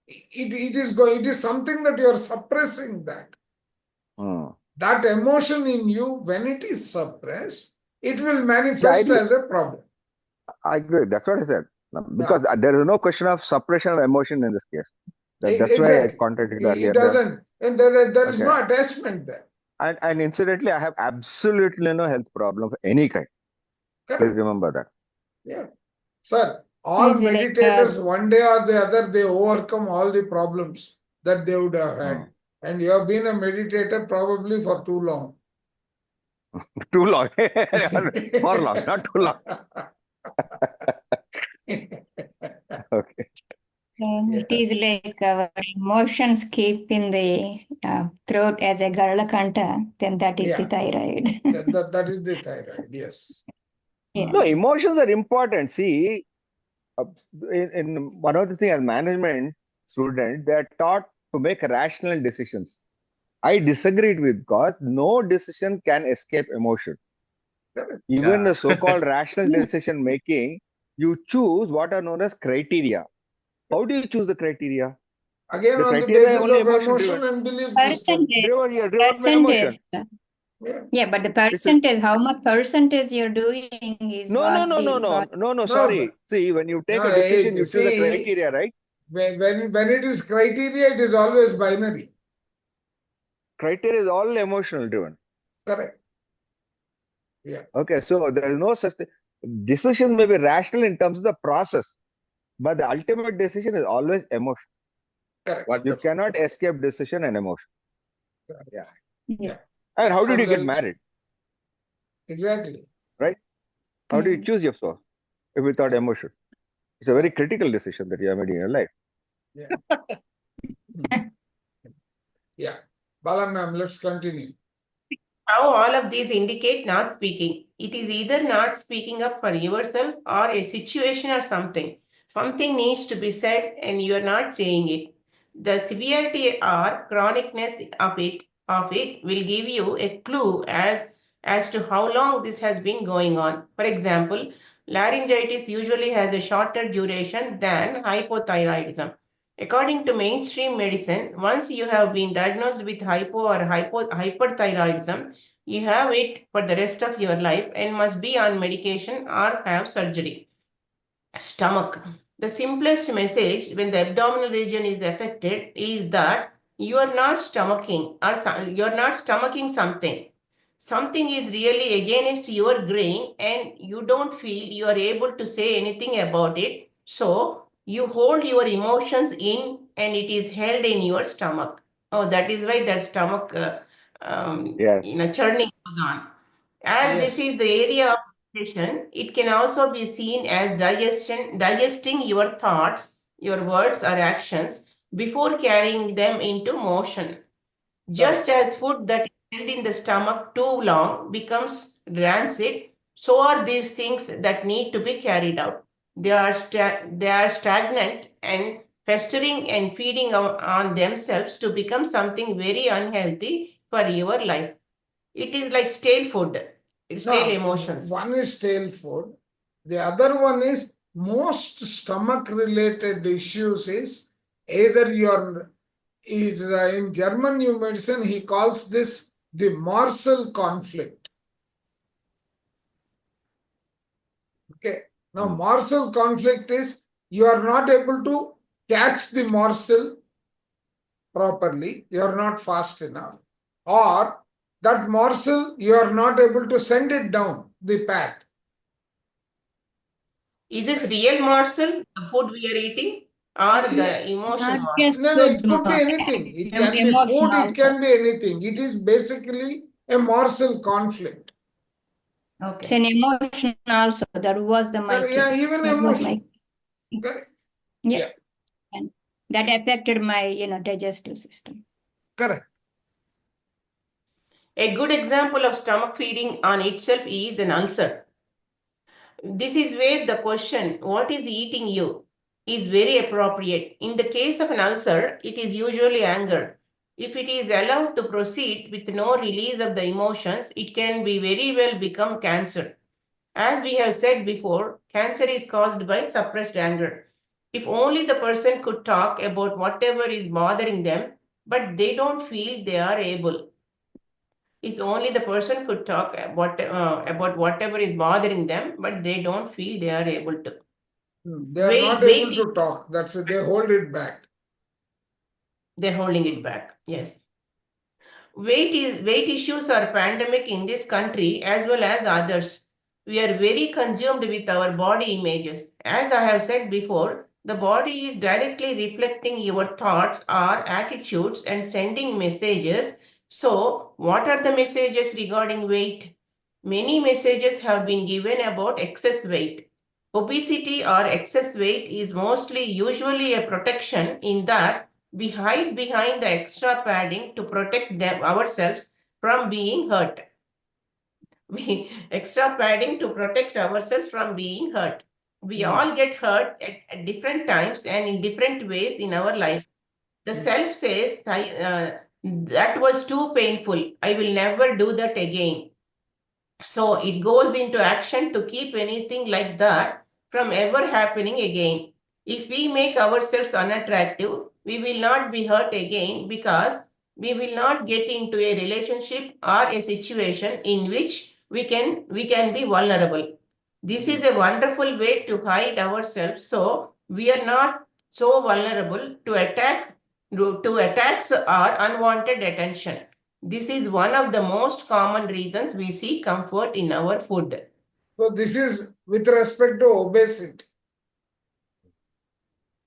it is something that you're suppressing that. That emotion in you, when it is suppressed, it will manifest agree. as a problem. I agree. That's what I said. Because there is no question of suppression of emotion in this case. That's why I Exactly. contradicted It earlier. doesn't, and there is Okay. no attachment there. And incidentally, I have absolutely no health problem of any kind. Correct. Please remember that. Yeah. Sir, all Is it like, meditators, one day or the other, they overcome all the problems that they would have had. And you have been a meditator probably for too long. Too long. For long, not too long. Okay. It is like our emotions keep in the throat as a garlakanta, then that is the thyroid. That is the thyroid, yes. Yeah. No, emotions are important. See, in one of the things as management students, they are taught to make rational decisions. I disagreed with God. No decision can escape emotion. Even the so-called rational decision making, you choose what are known as criteria. How do you choose the criteria? Again, The on the criteria basis only of emotion emotion driven. and belief system. Percentage. Driven by emotion. Yeah, but the percentage, how much percentage you're doing is No, what sorry. See, when you take a decision, you choose a criteria, right? When it is criteria, it is always binary. Criteria is all emotional driven. Correct. Yeah. Okay, so there is no such thing. Decision may be rational in terms of the process, but the ultimate decision is always emotion. Correct. You cannot escape decision and emotion. Yeah. And how did you get married? Exactly. Right? How do you choose your spouse if without emotion? It's a very critical decision that you have made in your life. Yeah. Bala ma'am, let's continue. How all of these indicate not speaking. It is either not speaking up for yourself or a situation or something. Something needs to be said and you are not saying it. The severity or chronicness of it will give you a clue as to how long this has been going on. For example, laryngitis usually has a shorter duration than hypothyroidism. According to mainstream medicine, once you have been diagnosed with hyperthyroidism, you have it for the rest of your life and must be on medication or have surgery. Stomach. The simplest message when the abdominal region is affected is that you are not stomaching something. Something is really against your grain and you don't feel you are able to say anything about it. So you hold your emotions in and it is held in your stomach. Oh, that is why that stomach churning goes on. As this is the area of meditation, it can also be seen as digesting your thoughts, your words or actions before carrying them into motion. Just as food that is held in the stomach too long becomes rancid, so are these things that need to be carried out. They are stagnant and festering and feeding on themselves to become something very unhealthy for your life. It is like stale food. It's stale No, emotions. one is stale food. The other one is most stomach-related issues is either in German new medicine, he calls this the morsel conflict. Okay. Now, morsel conflict is you are not able to catch the morsel properly, you are not fast enough, or that morsel you are not able to send it down the path. Is this real morsel, the food we are eating, or the emotion Not morsel? just No, food, it could be anything. It can be emotion food, it also. can be anything. It is basically a morsel conflict. It's an emotion also. That was my Yeah, case. even That was my emotion. Correct. yeah. And that affected my digestive system. Correct. A good example of stomach feeding on itself is an ulcer. This is where the question, what is eating you, is very appropriate. In the case of an ulcer, it is usually anger. If it is allowed to proceed with no release of the emotions, it can be very well become cancer. As we have said before, cancer is caused by suppressed anger. If only the person could talk about whatever is bothering them, but they don't feel they are able. If only the person could talk about whatever is bothering them, but they don't feel they are able to. They are not able to talk. That's it. They hold it back. They're holding it back. Yes. Weight issues are pandemic in this country as well as others. We are very consumed with our body images. As I have said before, the body is directly reflecting your thoughts or attitudes and sending messages. So, what are the messages regarding weight? Many messages have been given about excess weight. Obesity or excess weight is usually a protection in that we hide behind the extra padding to protect ourselves from being hurt. Extra padding to protect ourselves from being hurt. We all get hurt at different times and in different ways in our life. The self says, that was too painful. I will never do that again. So it goes into action to keep anything like that from ever happening again. If we make ourselves unattractive, we will not be hurt again because we will not get into a relationship or a situation in which we can be vulnerable. This is a wonderful way to hide ourselves so we are not so vulnerable to attacks or unwanted attention. This is one of the most common reasons we seek comfort in our food. So this is with respect to obesity.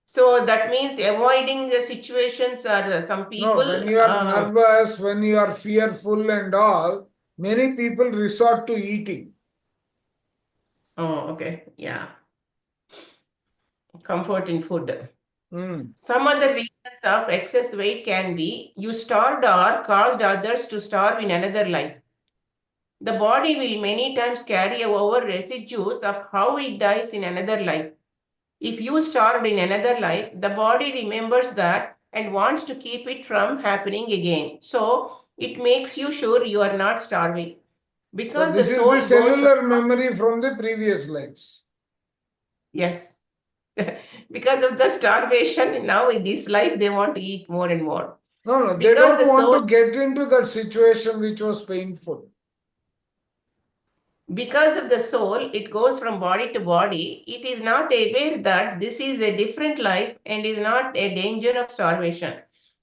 So that means avoiding the situations or some people. No, when you are nervous, when you are fearful and all, many people resort to eating. Oh, okay. Yeah. Comfort in food. Some other reasons of excess weight can be you starved or caused others to starve in another life. The body will many times carry over residues of how it dies in another life. If you starved in another life, the body remembers that and wants to keep it from happening again. So it makes you sure you are not starving. Because so this the soul is the cellular goes memory from the previous lives. Yes. Because of the starvation, now in this life, they want to eat more and more. No, they don't want to get into that situation which was painful. Because of the soul, it goes from body to body. It is not aware that this is a different life and is not a danger of starvation.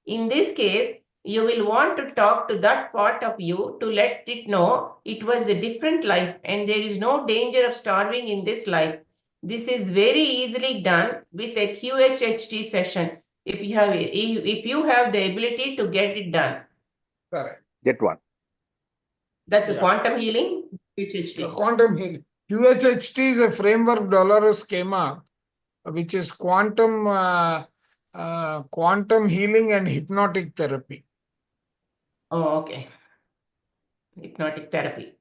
In this case, you will want to talk to that part of you to let it know it was a different life and there is no danger of starving in this life. This is very easily done with a QHHT session if you have the ability to get it done. Correct. Get one. That's a quantum healing. QHHT. Quantum healing. QHHT is a framework Dolores came up, which is quantum healing and hypnotic therapy. Oh, okay. Hypnotic therapy.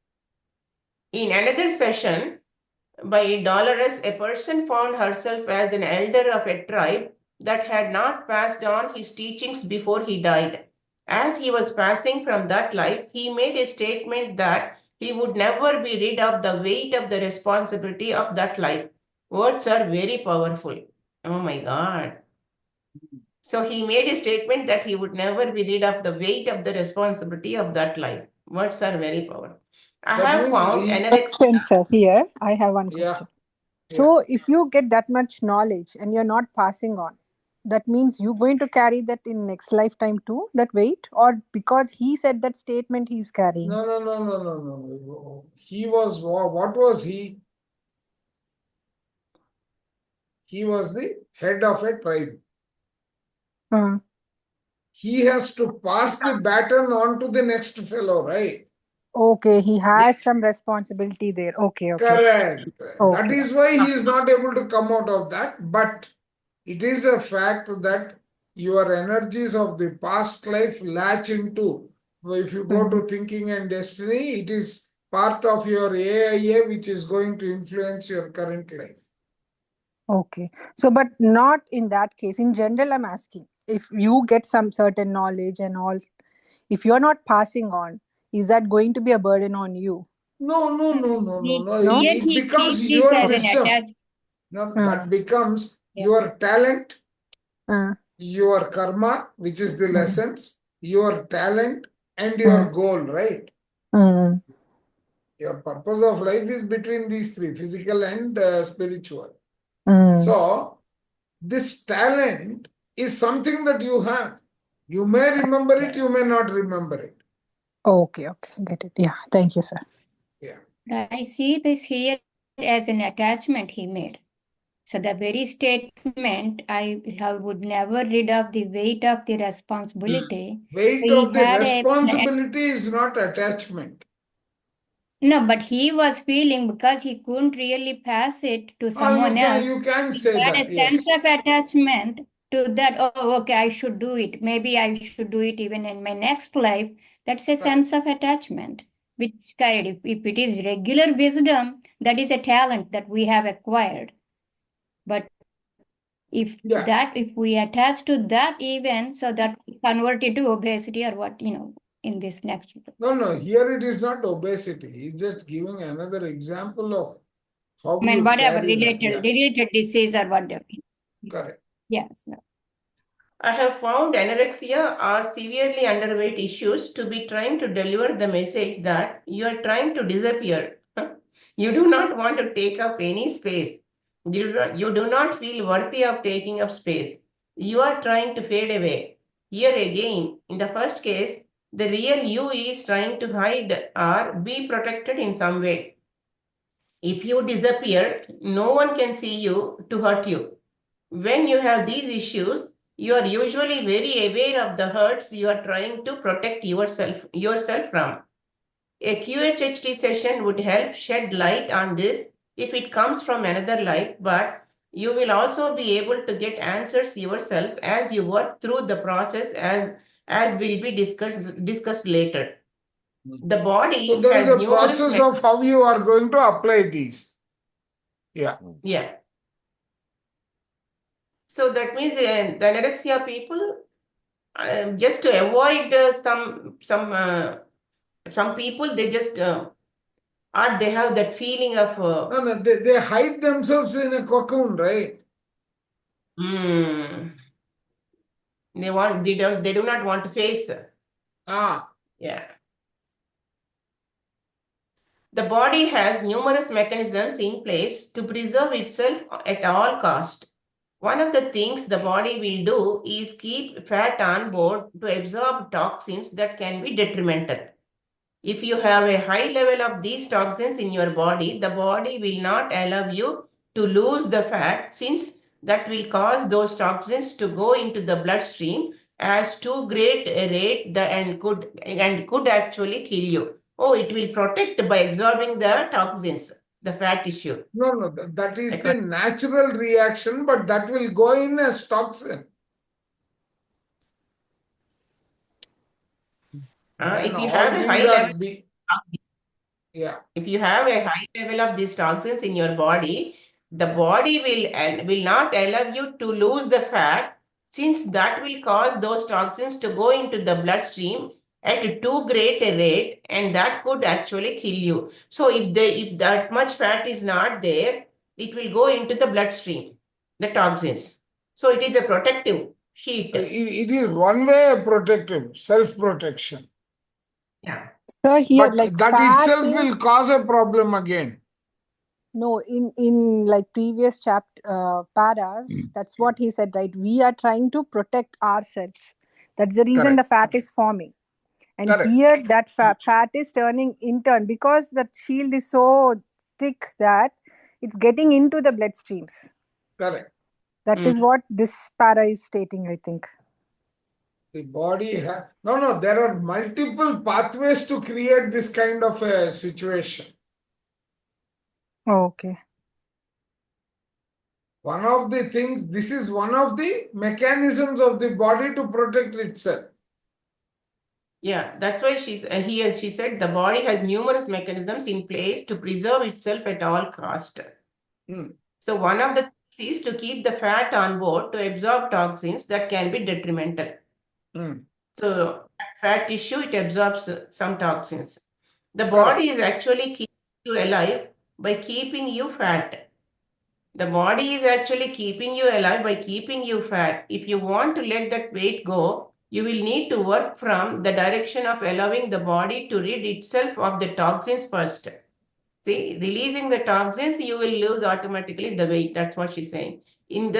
In another session by Dolores, a person found herself as an elder of a tribe that had not passed on his teachings before he died. As he was passing from that life, he made a statement that he would never be rid of the weight of the responsibility of that life. Words are very powerful. Oh my God. So he made a statement that he would never be rid of the weight of the responsibility of that life. Words are very powerful. I That have means found he, anorexia. Question, sir. Here, I have one yeah, question. So, if you get that much knowledge and you're not passing on, that means you're going to carry that in next lifetime too, that weight? Or because he said that statement, he's carrying? no. He was, what was he? He was the head of a tribe. Uh, He has to pass the baton on to the next fellow, right? okay, he has some responsibility there. Okay. Correct. That Okay. is why he is not able to come out of that. But it is a fact that your energies of the past life latch into. If you go to thinking and destiny, it is part of your AIA which is going to influence your current life. Okay. So, but not in that case. In general, I'm asking if you get some certain knowledge and all, if you're not passing on, is that going to be a burden on you? No. No? Here It he becomes keeps this your as an wisdom. attachment. No, that becomes your talent, your karma, which is the lessons, your talent, and your goal, right? Your purpose of life is between these three, physical and spiritual. So, this talent is something that you have. You may remember it, you may not remember it. Okay. Get it. Yeah. Thank you, sir. Yeah. I see this here as an attachment he made. So the very statement, I would never rid of the weight of the responsibility. Weight He of the had responsibility is not attachment. No, but he was feeling because he couldn't really pass it to someone else. You can He say had that, a yes. sense of attachment to that. Oh, okay, I should do it. Maybe I should do it even in my next life. That's a sense of attachment, which carried. If it is regular wisdom, that is a talent that we have acquired. But if we attach to that even, so that we convert it to obesity or what, in this next. No, here it is not obesity. He's just giving another example of how I mean, you whatever carry that. related disease or whatever. Correct. Yes. I have found anorexia or severely underweight issues to be trying to deliver the message that you are trying to disappear. You do not want to take up any space. You do not feel worthy of taking up space. You are trying to fade away. Here again, in the first case, the real you is trying to hide or be protected in some way. If you disappear, no one can see you to hurt you. When you have these issues, you are usually very aware of the hurts you are trying to protect yourself from. A QHHT session would help shed light on this if it comes from another life, but you will also be able to get answers yourself as you work through the process as will be discussed later. The body So there is has a process of how you are going to apply these. Yeah. So that means the anorexia people, just to avoid some people, they just or they have that feeling of No, they hide themselves in a cocoon, right? They do not want to face. Yeah. The body has numerous mechanisms in place to preserve itself at all cost. One of the things the body will do is keep fat on board to absorb toxins that can be detrimental. If you have a high level of these toxins in your body, the body will not allow you to lose the fat, since that will cause those toxins to go into the bloodstream as too great a rate and could actually kill you. Oh, it will protect by absorbing the toxins. the fat tissue. No, that is the natural reaction, but that will go in as toxin. If you have a high level, if you have a high level of these toxins in your body, the body will not allow you to lose the fat, since that will cause those toxins to go into the bloodstream at too great a rate, and that could actually kill you. So if that much fat is not there, it will go into the bloodstream, the toxins. So it is a protective sheet. It is one way protective, self-protection. Yeah. So here, But like that fat itself is, will cause a problem again. no, in like previous paras, that's what he said, right? We are trying to protect ourselves. That's the reason the fat is forming. And Correct. here that fat is turning in turn, because the shield is so thick that it's getting into the bloodstreams. Correct. That is what this para is stating, I think. The body no, there are multiple pathways to create this kind of a situation. Oh, okay. One of the things, this is one of the mechanisms of the body to protect itself. Yeah, that's why she said the body has numerous mechanisms in place to preserve itself at all cost. So one of the things is to keep the fat on board to absorb toxins that can be detrimental. So fat tissue, it absorbs some toxins. The body is actually keeping you alive by keeping you fat. The body is actually keeping you alive by keeping you fat. If you want to let that weight go, you will need to work from the direction of allowing the body to rid itself of the toxins first. See, releasing the toxins, you will lose automatically the weight. That's what she's saying. In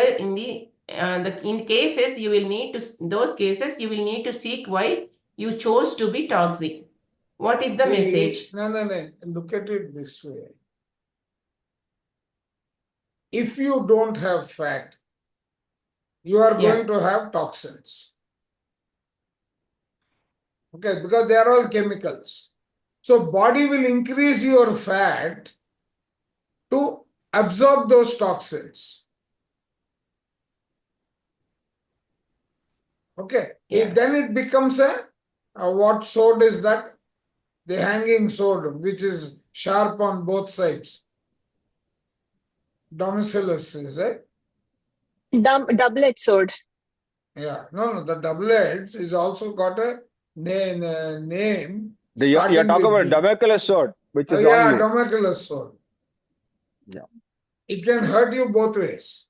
cases, you will need to, those cases, you will need to seek why you chose to be toxic. What is the message? No. Look at it this way. If you don't have fat, you are going to have toxins. Okay, because they are all chemicals. So body will increase your fat to absorb those toxins. Okay, then it becomes what sword is that? The hanging sword, which is sharp on both sides. Domicilus, is it? Double-edged sword. Yeah, no, the double-edged is also got a name. You're talking about Damocles sword, which is on you. Yeah, Damocles sword. Yeah. It can hurt you both ways.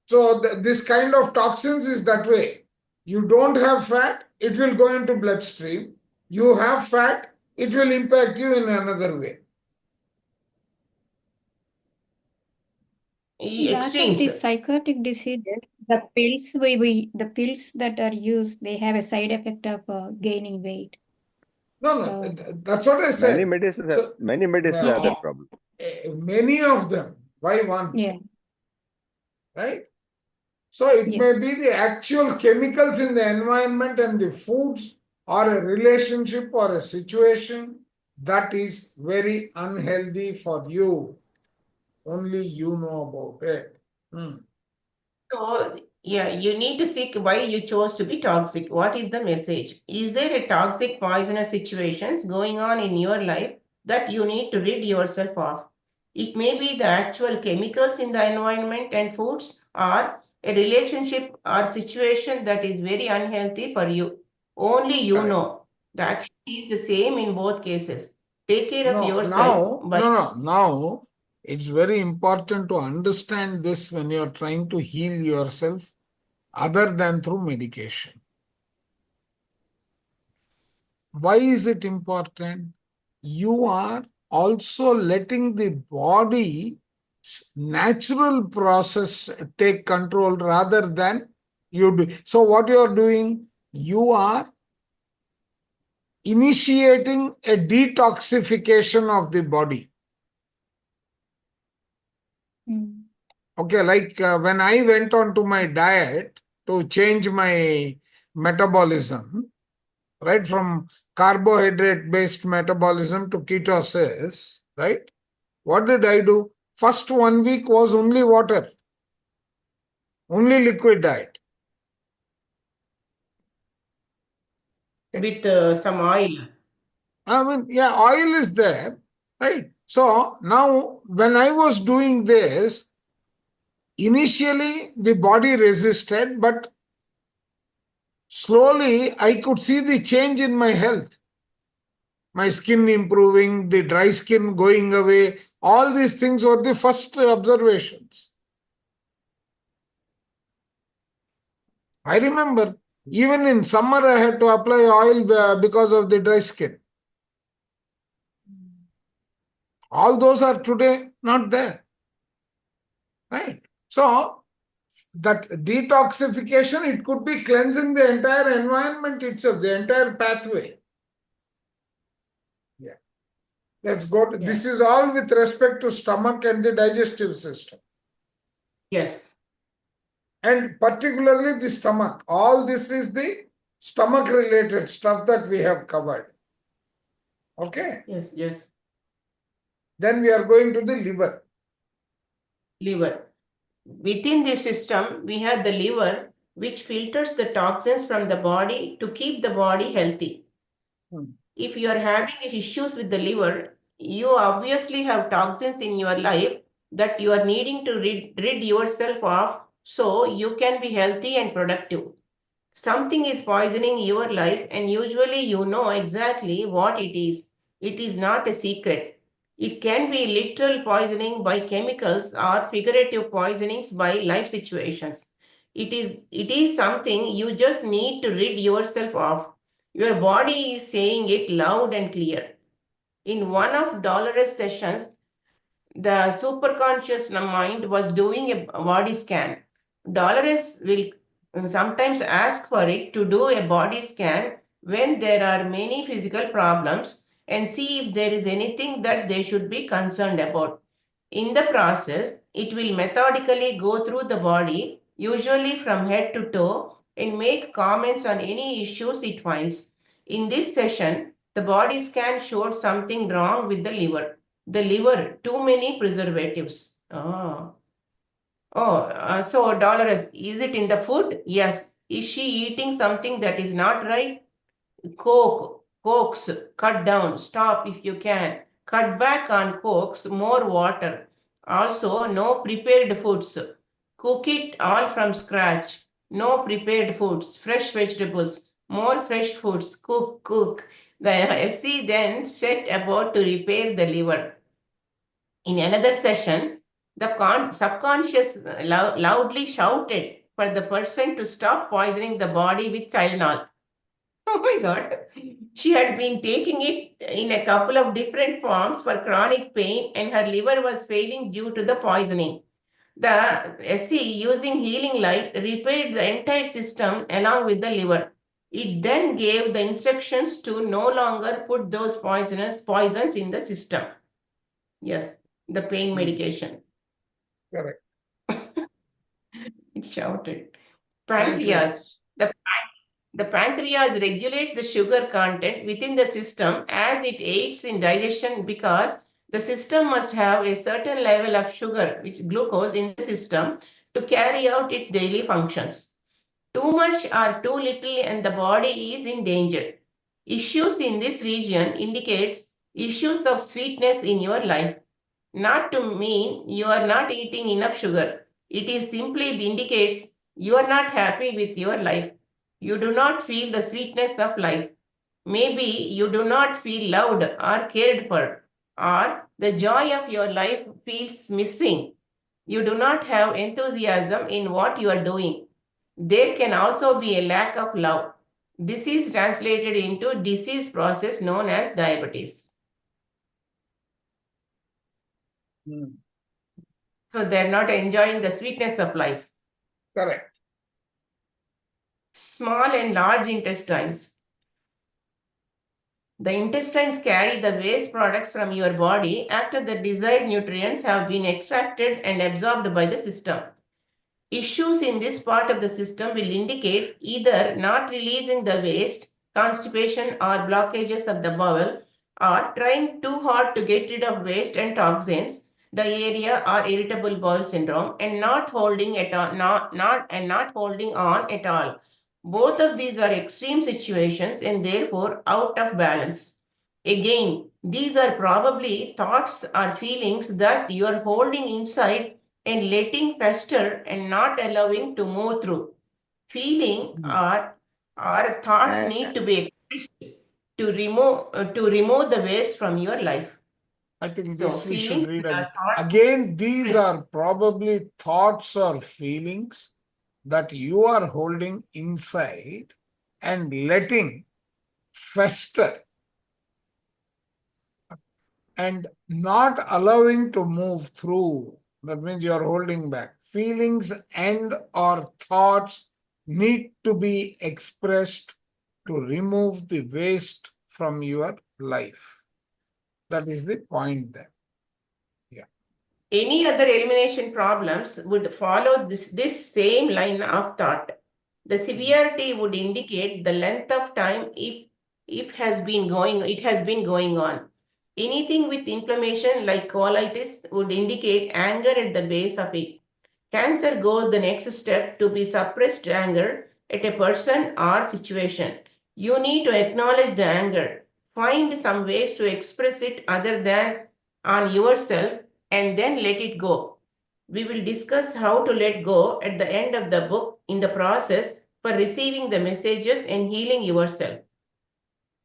So this kind of toxins is that way. You don't have fat, it will go into bloodstream. You have fat, it will impact you in another way. Lot of these psychotic diseases, the pills that are used, they have a side effect of gaining weight. No, that's what I said. Many medicines have that problem. Many of them. Why one? Yeah. Right? So it may be the actual chemicals in the environment and the foods or a relationship or a situation that is very unhealthy for you. Only you know about it. So, you need to seek why you chose to be toxic. What is the message? Is there a toxic, poisonous situations going on in your life that you need to rid yourself of? It may be the actual chemicals in the environment and foods, or a relationship or situation that is very unhealthy for you. Only you know. The action is the same in both cases. Take care of yourself. Now, it's very important to understand this when you're trying to heal yourself other than through medication. Why is it important? You are also letting the body's natural process take control rather than you do. So what you are doing, you are initiating a detoxification of the body. Okay, like when I went on to my diet to change my metabolism, right, from carbohydrate-based metabolism to ketosis, right? What did I do? First 1 week was only water, only liquid diet. With some oil. I mean, yeah, oil is there, right? So now when I was doing this, initially the body resisted, but slowly I could see the change in my health. My skin improving, the dry skin going away, all these things were the first observations. I remember even in summer I had to apply oil because of the dry skin. All those are today not there. Right? So that detoxification, it could be cleansing the entire environment itself, the entire pathway. Yeah. Let's go to, this is all with respect to stomach and the digestive system. Yes. And particularly the stomach. All this is the stomach related stuff that we have covered. Okay? Yes, yes. Then we are going to the liver. Liver. Within this system, we have the liver, which filters the toxins from the body to keep the body healthy. If you are having issues with the liver, you obviously have toxins in your life that you are needing to rid yourself of so you can be healthy and productive. Something is poisoning your life, and usually you know exactly what it is. It is not a secret. It can be literal poisoning by chemicals or figurative poisonings by life situations. It is something you just need to rid yourself of. Your body is saying it loud and clear. In one of Dolores' sessions, the superconscious mind was doing a body scan. Dolores will sometimes ask for it to do a body scan when there are many physical problems and see if there is anything that they should be concerned about. In the process, it will methodically go through the body, usually from head to toe, and make comments on any issues it finds. In this session, the body scan showed something wrong with the liver. The liver, too many preservatives. So Dolores, is it in the food? Yes. Is she eating something that is not right? Cokes, cut down, stop if you can. Cut back on cokes, more water. Also, no prepared foods. Cook it all from scratch. No prepared foods, fresh vegetables, more fresh foods. Cook. The SC then set about to repair the liver. In another session, the subconscious loudly shouted for the person to stop poisoning the body with Tylenol. Oh my God. She had been taking it in a couple of different forms for chronic pain, and her liver was failing due to the poisoning. The SC, using healing light, repaired the entire system along with the liver. It then gave the instructions to no longer put those poisons in the system. Yes, the pain medication. Correct. It shouted. Pancreas. The pancreas regulates the sugar content within the system as it aids in digestion because the system must have a certain level of sugar, which glucose in the system, to carry out its daily functions. Too much or too little and the body is in danger. Issues in this region indicates issues of sweetness in your life. Not to mean you are not eating enough sugar. It is simply indicates you are not happy with your life. You do not feel the sweetness of life. Maybe you do not feel loved or cared for, or the joy of your life feels missing. You do not have enthusiasm in what you are doing. There can also be a lack of love. This is translated into disease process known as diabetes. So they're not enjoying the sweetness of life. Correct. Small and large intestines. The intestines carry the waste products from your body after the desired nutrients have been extracted and absorbed by the system. Issues in this part of the system will indicate either not releasing the waste, constipation, or blockages of the bowel, or trying too hard to get rid of waste and toxins, diarrhea or irritable bowel syndrome, and not holding on at all. Both of these are extreme situations and therefore out of balance. Again, these are probably thoughts or feelings that you are holding inside and letting fester and not allowing to move through. Feeling or thoughts And need to be expressed to remove the waste from your life. I think So this we should feelings read are again. thoughts. Again, these are probably thoughts or feelings that you are holding inside and letting fester and not allowing to move through. That means you are holding back. Feelings and or thoughts need to be expressed to remove the waste from your life. That is the point there. Yeah. Any other elimination problems would follow this same line of thought. The severity would indicate the length of time it has been going on. Anything with inflammation like colitis would indicate anger at the base of it. Cancer goes the next step to be suppressed anger at a person or situation. You need to acknowledge the anger, find some ways to express it other than on yourself, and then let it go. We will discuss how to let go at the end of the book in the process for receiving the messages and healing yourself.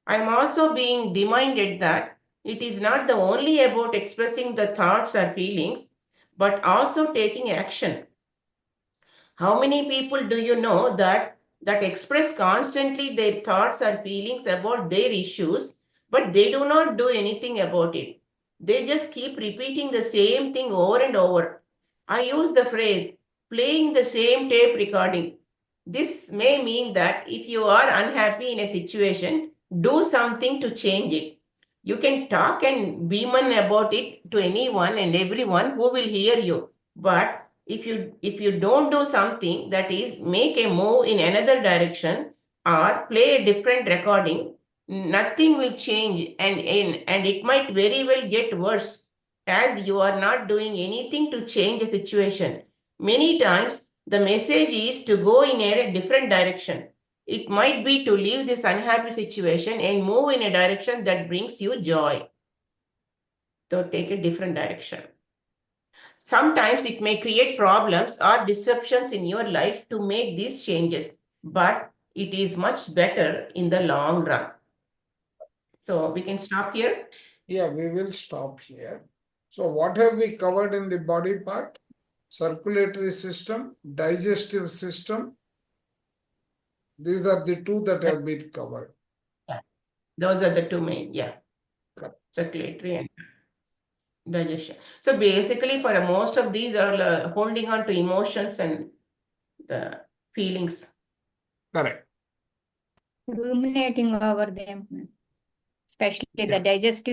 I am also being reminded that it is not the only about expressing the thoughts or feelings, but also taking action. How many people do you know that express constantly their thoughts or feelings about their issues, but they do not do anything about it? They just keep repeating the same thing over and over. I use the phrase playing the same tape recording. This may mean that if you are unhappy in a situation, do something to change it. You can talk and bemoan about it to anyone and everyone who will hear you. But if you don't do something, that is make a move in another direction or play a different recording, nothing will change, and it might very well get worse, as you are not doing anything to change a situation. Many times the message is to go in a different direction. It might be to leave this unhappy situation and move in a direction that brings you joy. So take a different direction. Sometimes it may create problems or disruptions in your life to make these changes, but it is much better in the long run. So we can stop here. Yeah, we will stop here. So what have we covered in the body part? Circulatory system, digestive system. These are the two that have been covered. Yeah. Those are the two main, Correct. circulatory and digestion. So basically for most of these are holding on to emotions and the feelings. Correct. Ruminating over them, especially the Yeah. digestive